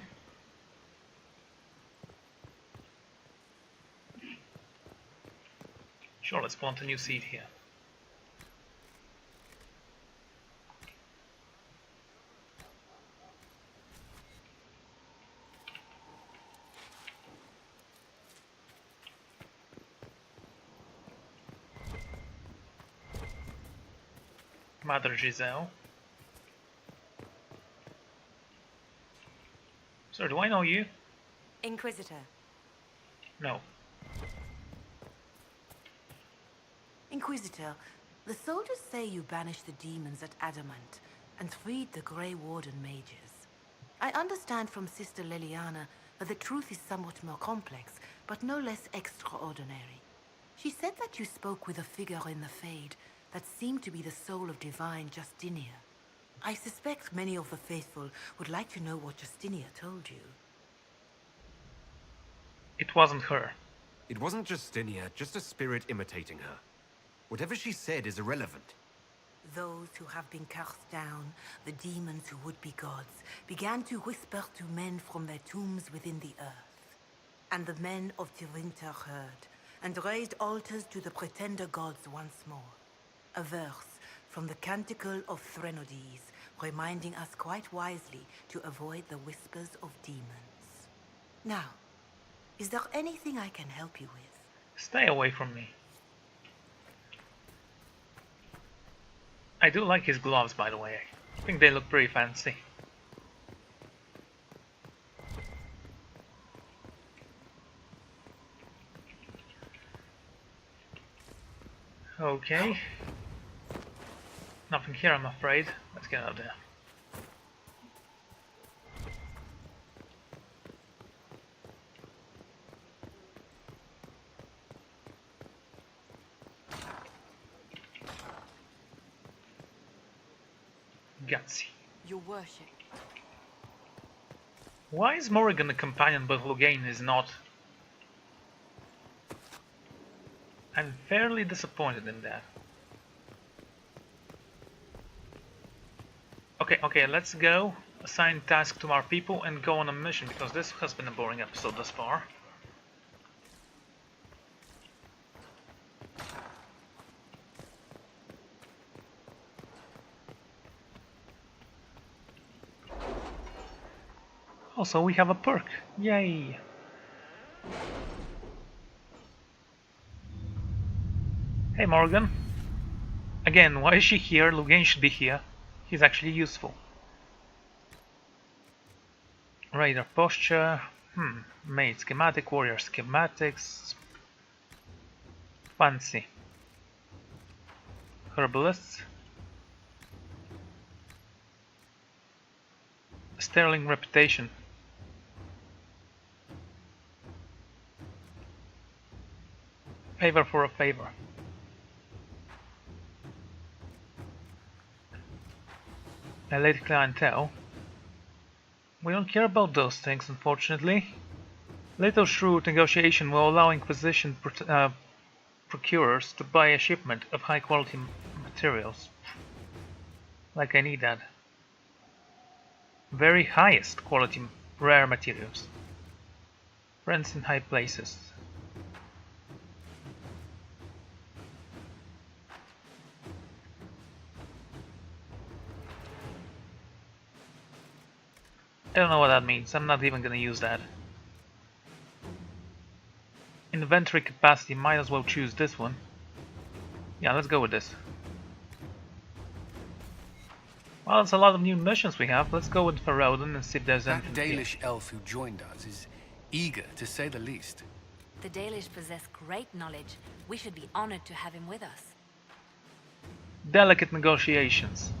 Sure, let's plant a new seed here. Mother Giselle. Sir, do I know you? Inquisitor. No. Inquisitor, the soldiers say you banished the demons at Adamant and freed the Grey Warden mages. I understand from Sister Liliana that the truth is somewhat more complex, but no less extraordinary. She said that you spoke with a figure in the Fade that seemed to be the soul of divine Justinia. I suspect many of the faithful would like to know what Justinia told you. It wasn't her. It wasn't Justinia, just a spirit imitating her. Whatever she said is irrelevant. Those who have been cast down, the demons who would be gods, began to whisper to men from their tombs within the earth. And the men of Tirinta heard, and raised altars to the pretender gods once more. A verse from the Canticle of Threnodies, reminding us quite wisely to avoid the whispers of demons. Now, is there anything I can help you with? Stay away from me. I do like his gloves, by the way. I think they look pretty fancy. Okay. Nothing here, I'm afraid. Let's get out of there. Gutsy. Your worship. Why is Morrigan a companion but Loghain is not? I'm fairly disappointed in that. Okay, let's go assign task to our people and go on a mission, because this has been a boring episode thus far. Also, we have a perk. Yay! Hey Morgan. Again, why is she here? Loghain should be here. He's actually useful. Raider posture. Mate schematic, warrior schematics. Fancy. Herbalists. Sterling reputation. Favor for a favor. Elite clientele. We don't care about those things, unfortunately. Little shrewd negotiation will allow Inquisition procurers to buy a shipment of high quality materials. Like I need that. Very highest quality rare materials. Friends in high places. I don't know what that means. I'm not even gonna use that. Inventory capacity, might as well choose this one. Yeah, let's go with this. Well, it's a lot of new missions we have. Let's go with Ferroden and see if there's anything. That Dalish elf who joined us is eager, to say the least. The Dalish possess great knowledge. We should be honored to have him with us. Delicate negotiations.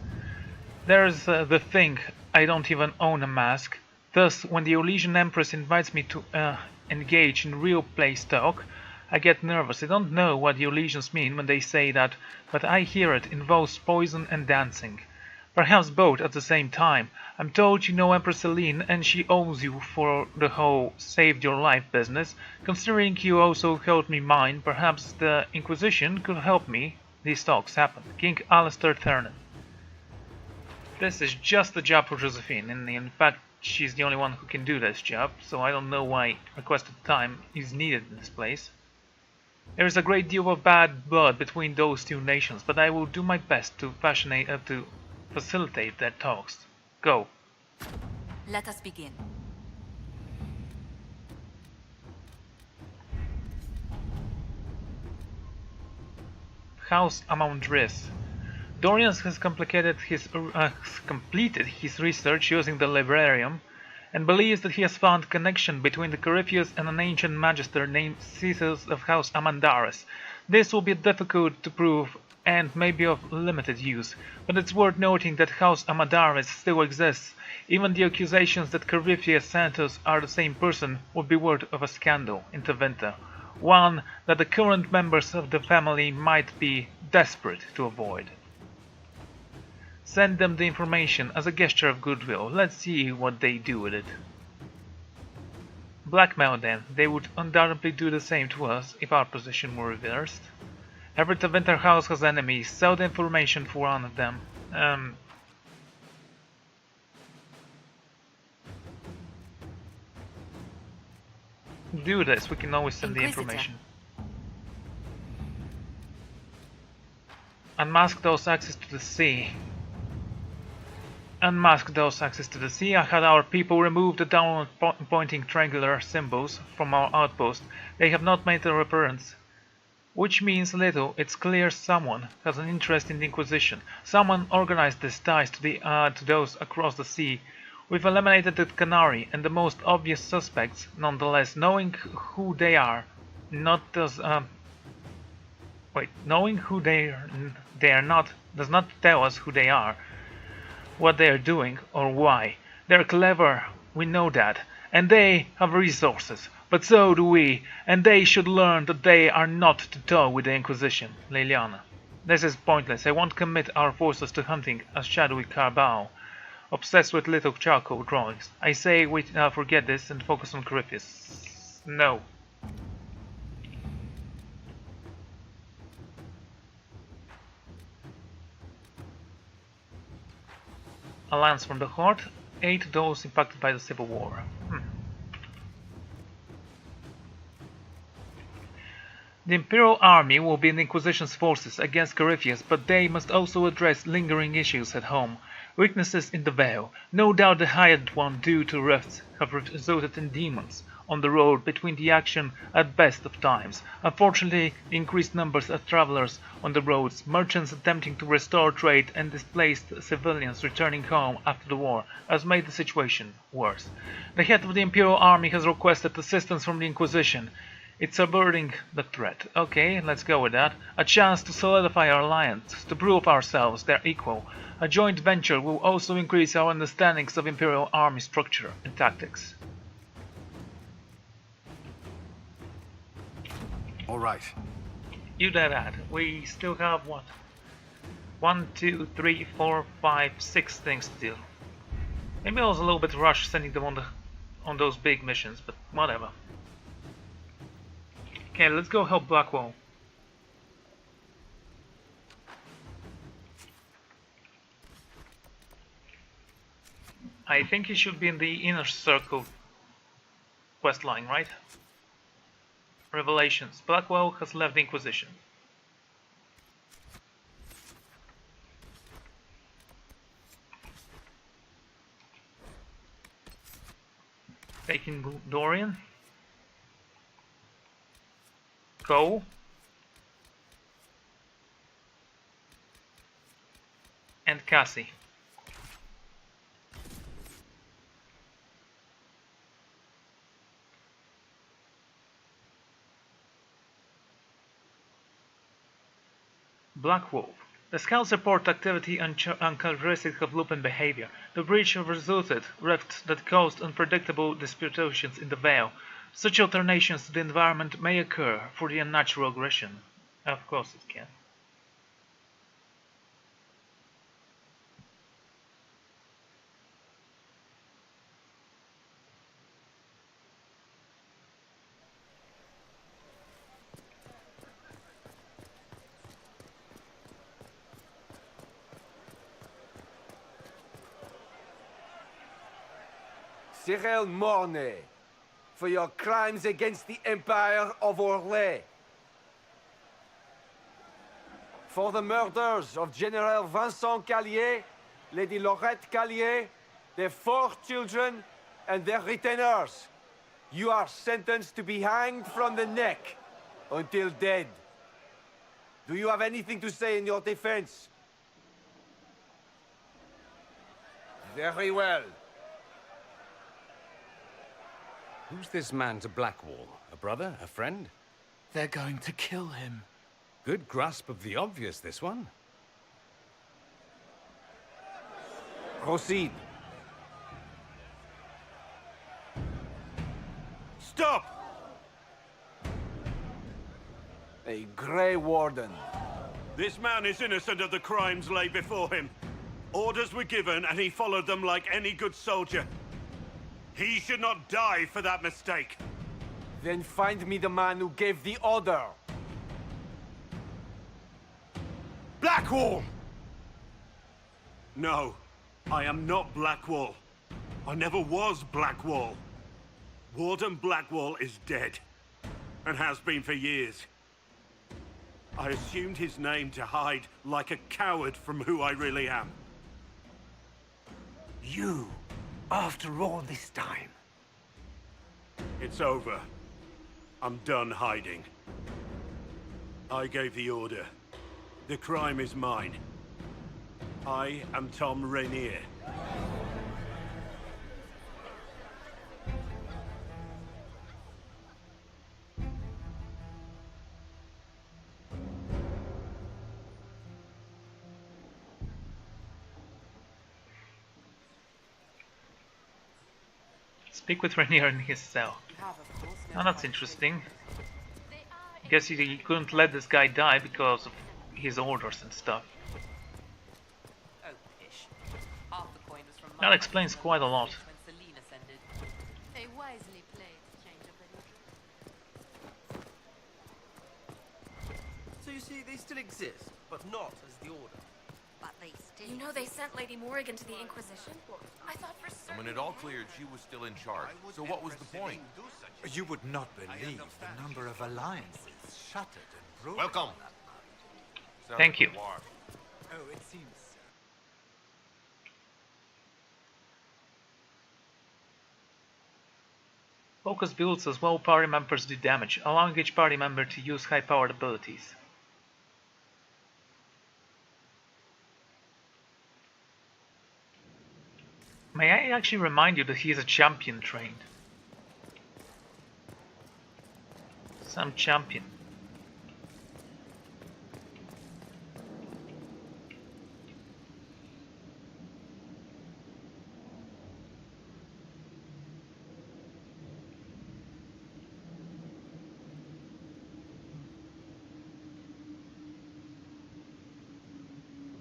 There's the thing, I don't even own a mask. Thus, when the Elysian Empress invites me to engage in real place talk, I get nervous. I don't know what the Elysians mean when they say that, but I hear it involves poison and dancing. Perhaps both at the same time. I'm told you know Empress Celine and she owes you for the whole saved your life business. Considering you also helped me mine, perhaps the Inquisition could help me. These talks happen. King Alistair Thernan. This is just the job for Josephine, and in fact she's the only one who can do this job, so I don't know why requested time is needed in this place. There is a great deal of bad blood between those two nations, but I will do my best to facilitate their talks. Go. Let us begin. House Amon Driss. Dorian has completed his research using the Librarium and believes that he has found a connection between the Corypheus and an ancient magister named Caesar of House Amandaris. This will be difficult to prove and may be of limited use, but it's worth noting that House Amandaris still exists. Even the accusations that Corypheus Santos are the same person would be worth of a scandal in Tevinter, one that the current members of the family might be desperate to avoid. Send them the information as a gesture of goodwill. Let's see what they do with it. Blackmail them. They would undoubtedly do the same to us if our position were reversed. Every Tevinter house has enemies. Sell the information for one of them. Do this. We can always send the information. Unmask those access to the sea. Unmask those access to the sea. I had our people remove the downward pointing triangular symbols from our outpost. They have not made their appearance. Which means little. It's clear someone has an interest in the Inquisition. Someone organized these ties to those across the sea. We've eliminated the Canary and the most obvious suspects. Nonetheless, knowing who they are, knowing who they are not does not tell us who they are, what they are doing, or why. They're clever, we know that, and they have resources, but so do we, and they should learn that they are not to tow with the Inquisition. Liliana. This is pointless. I won't commit our forces to hunting a shadowy Carbao, obsessed with little charcoal drawings. I say we forget this and focus on Corypheus. No. Alliance from the Horde, aid those impacted by the Civil War. The Imperial Army will be in the Inquisition's forces against Corypheus, but they must also address lingering issues at home. Weaknesses in the Veil. No doubt the hired one due to rifts have resulted in demons on the road between the action at best of times. Unfortunately, the increased numbers of travelers on the roads, merchants attempting to restore trade and displaced civilians returning home after the war has made the situation worse. The head of the Imperial Army has requested assistance from the Inquisition. It's subverting the threat. Okay, let's go with that. A chance to solidify our alliance, to prove ourselves their equal. A joint venture will also increase our understandings of Imperial Army structure and tactics. All right. You did that. We still have what? 1, 2, 3, 4, 5, 6 things to do. Maybe I was a little bit rushed sending them on those big missions, but whatever. Okay, let's go help Blackwall. I think he should be in the Inner Circle questline, right? Revelations. Blackwall has left the Inquisition. Taking Dorian. Go. And Cassie. Black Wolf. The scouts report activity uncharacteristic of Lupin behavior. The breach resulted rifts that caused unpredictable distortions in the veil. Such alternations to the environment may occur for the unnatural aggression. Of course it can. Cyril Mornay, for your crimes against the Empire of Orlais. For the murders of General Vincent Callier, Lady Laurette Callier, their 4 children, and their retainers. You are sentenced to be hanged from the neck until dead. Do you have anything to say in your defense? Very well. Who's this man to Blackwall? A brother? A friend? They're going to kill him. Good grasp of the obvious, this one. Proceed. Stop! A Grey Warden. This man is innocent of the crimes laid before him. Orders were given, and he followed them like any good soldier. He should not die for that mistake. Then find me the man who gave the order. Blackwall! No, I am not Blackwall. I never was Blackwall. Warden Blackwall is dead, and has been for years. I assumed his name to hide like a coward from who I really am. You, after all this time. It's over. I'm done hiding. I gave the order. The crime is mine. I am Tom Rainier. Speak with Rainier in his cell. Oh, that's interesting. Guess he couldn't let this guy die because of his orders and stuff. That explains quite a lot. They wisely played to change up their So you see, they still exist, but not as the Order. But they still. You know they sent Lady Morrigan to the Inquisition? I thought for certain. And when it all cleared, she was still in charge. So what was the point? You would not believe the number of alliances shattered and broken. Welcome. Thank you. Oh, it seems so. Focus builds as well party members do damage, allowing each party member to use high-powered abilities. May I actually remind you that he is a champion trained? Some champion.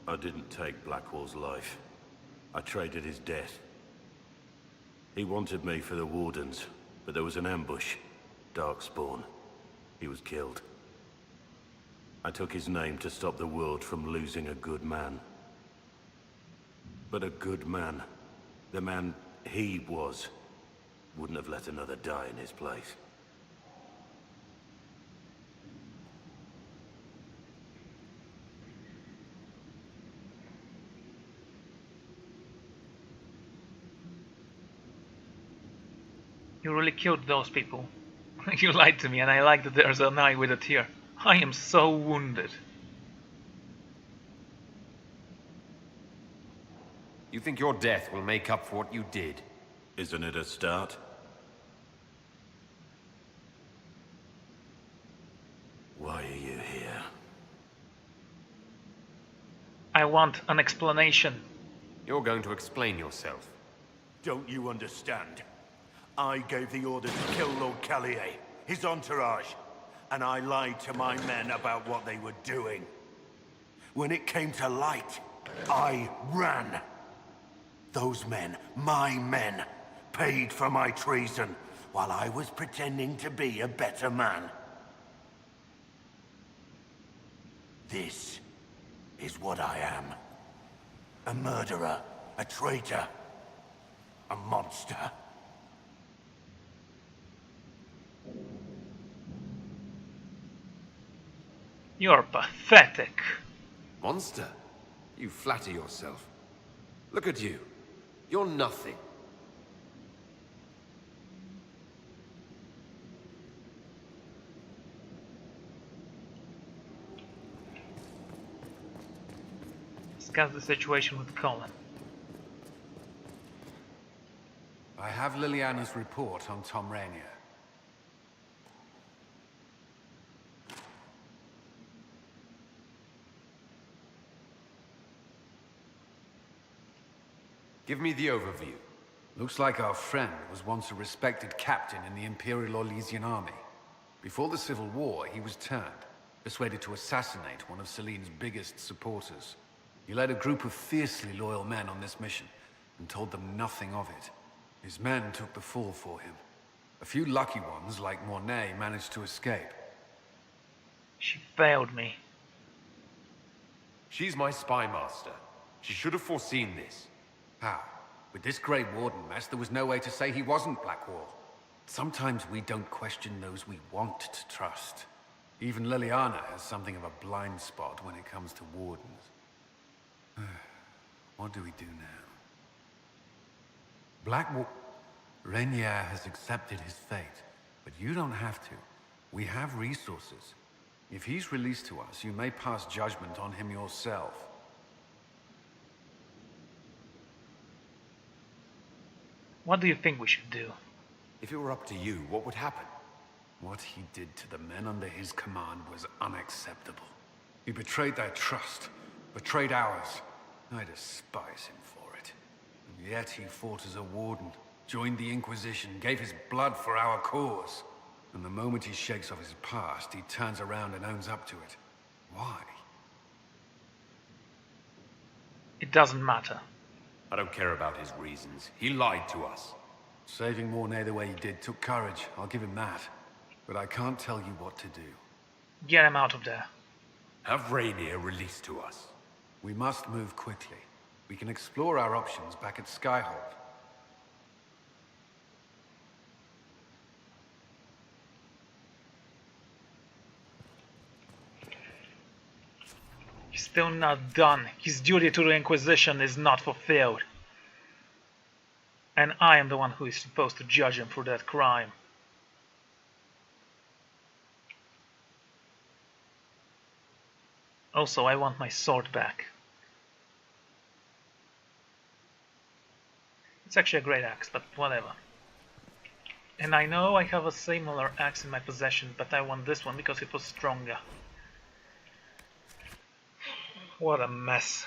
I didn't take Blackwall's life. I traded his death. He wanted me for the Wardens, but there was an ambush. Darkspawn. He was killed. I took his name to stop the world from losing a good man. But a good man, the man he was, wouldn't have let another die in his place. You really killed those people. You lied to me, and I like that there's an eye with a tear. I am so wounded. You think your death will make up for what you did? Isn't it a start? Why are you here? I want an explanation. You're going to explain yourself. Don't you understand? I gave the order to kill Lord Callier, his entourage, and I lied to my men about what they were doing. When it came to light, I ran. Those men, my men, paid for my treason, while I was pretending to be a better man. This is what I am. A murderer, a traitor, a monster. You're pathetic. Monster? You flatter yourself. Look at you. You're nothing. Discuss the situation with Colin. have Liliana's report on Tom Rainier. Give me the overview. Looks like our friend was once a respected captain in the Imperial Orlesian army. Before the Civil War, he was turned, persuaded to assassinate one of Celine's biggest supporters. He led a group of fiercely loyal men on this mission, and told them nothing of it. His men took the fall for him. A few lucky ones, like Mornay, managed to escape. She failed me. She's my spy master. She should have foreseen this. How? With this Grey Warden mess, there was no way to say he wasn't Blackwall. Sometimes we don't question those we want to trust. Even Liliana has something of a blind spot when it comes to Wardens. What do we do now? Rainier has accepted his fate, but you don't have to. We have resources. If he's released to us, you may pass judgment on him yourself. What do you think we should do? If it were up to you, what would happen? What he did to the men under his command was unacceptable. He betrayed their trust, betrayed ours. I despise him for it. And yet he fought as a warden, joined the Inquisition, gave his blood for our cause. And the moment he shakes off his past, he turns around and owns up to it. Why? It doesn't matter. I don't care about his reasons. He lied to us. Saving Mornay the way he did took courage, I'll give him that. But I can't tell you what to do. Get him out of there. Have Rainier released to us. We must move quickly. We can explore our options back at Skyhold. He's still not done. His duty to the Inquisition is not fulfilled. And I am the one who is supposed to judge him for that crime. Also, I want my sword back. It's actually a great axe, but whatever. And I know I have a similar axe in my possession, but I want this one because it was stronger. What a mess.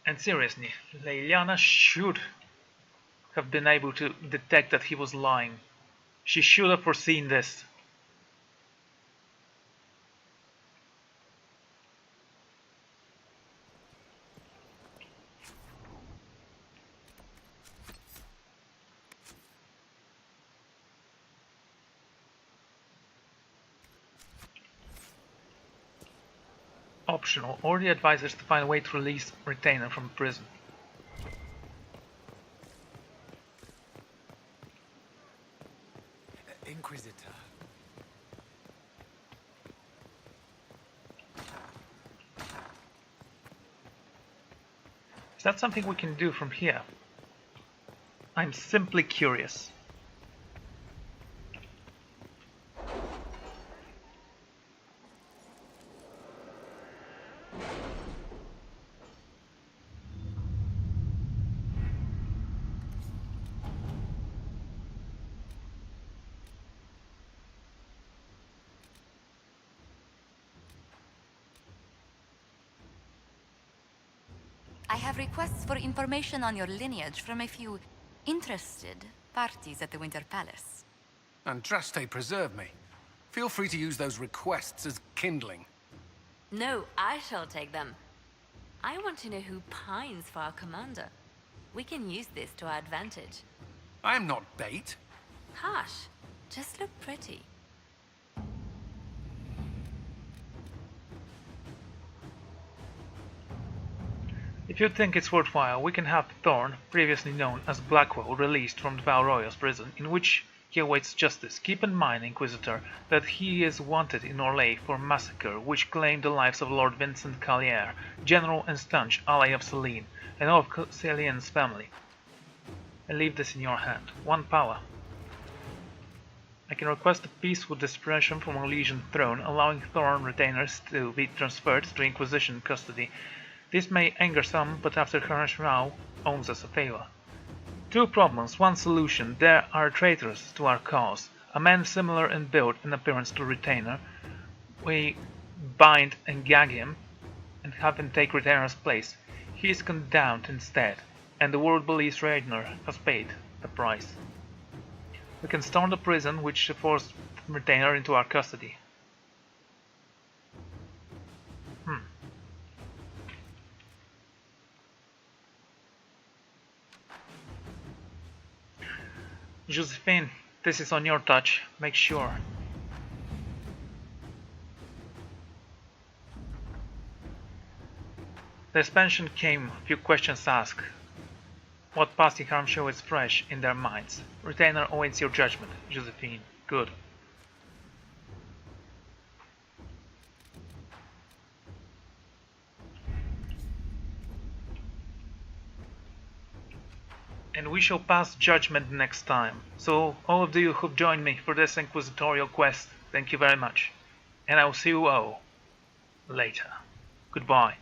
And seriously, Liliana should have been able to detect that he was lying. She should have foreseen this. Optional. Order the advisors to find a way to release Retainer from prison. Inquisitor. Is that something we can do from here? I'm simply curious. I have requests for information on your lineage from a few interested parties at the Winter Palace. Andraste preserve me. Feel free to use those requests as kindling. No, I shall take them. I want to know who pines for our commander. We can use this to our advantage. I am not bait. Hush. Just look pretty. If you think it's worthwhile, we can have Thorn, previously known as Blackwall, released from the Val Royals prison, in which he awaits justice. Keep in mind, Inquisitor, that he is wanted in Orlais for massacre, which claimed the lives of Lord Vincent Callier, general and staunch ally of Celine, and all of Celine's family. I leave this in your hand. One power. I can request a peace with discretion from Orlesian throne, allowing Thorn retainers to be transferred to Inquisition custody. This may anger some, but after Harsh Rao owns us a favor. Two problems, one solution. There are traitors to our cause. A man similar in build and appearance to Retainer. We bind and gag him and have him take Retainer's place. He is condemned instead, and the world believes Retainer has paid the price. We can storm the prison which forced Retainer into our custody. Josephine, this is on your touch. Make sure. The expansion came, few questions asked. What past harm show is fresh in their minds. Retainer awaits your judgment, Josephine. Good. And we shall pass judgment next time. So, all of you who've joined me for this inquisitorial quest, thank you very much. And I will see you all later. Goodbye.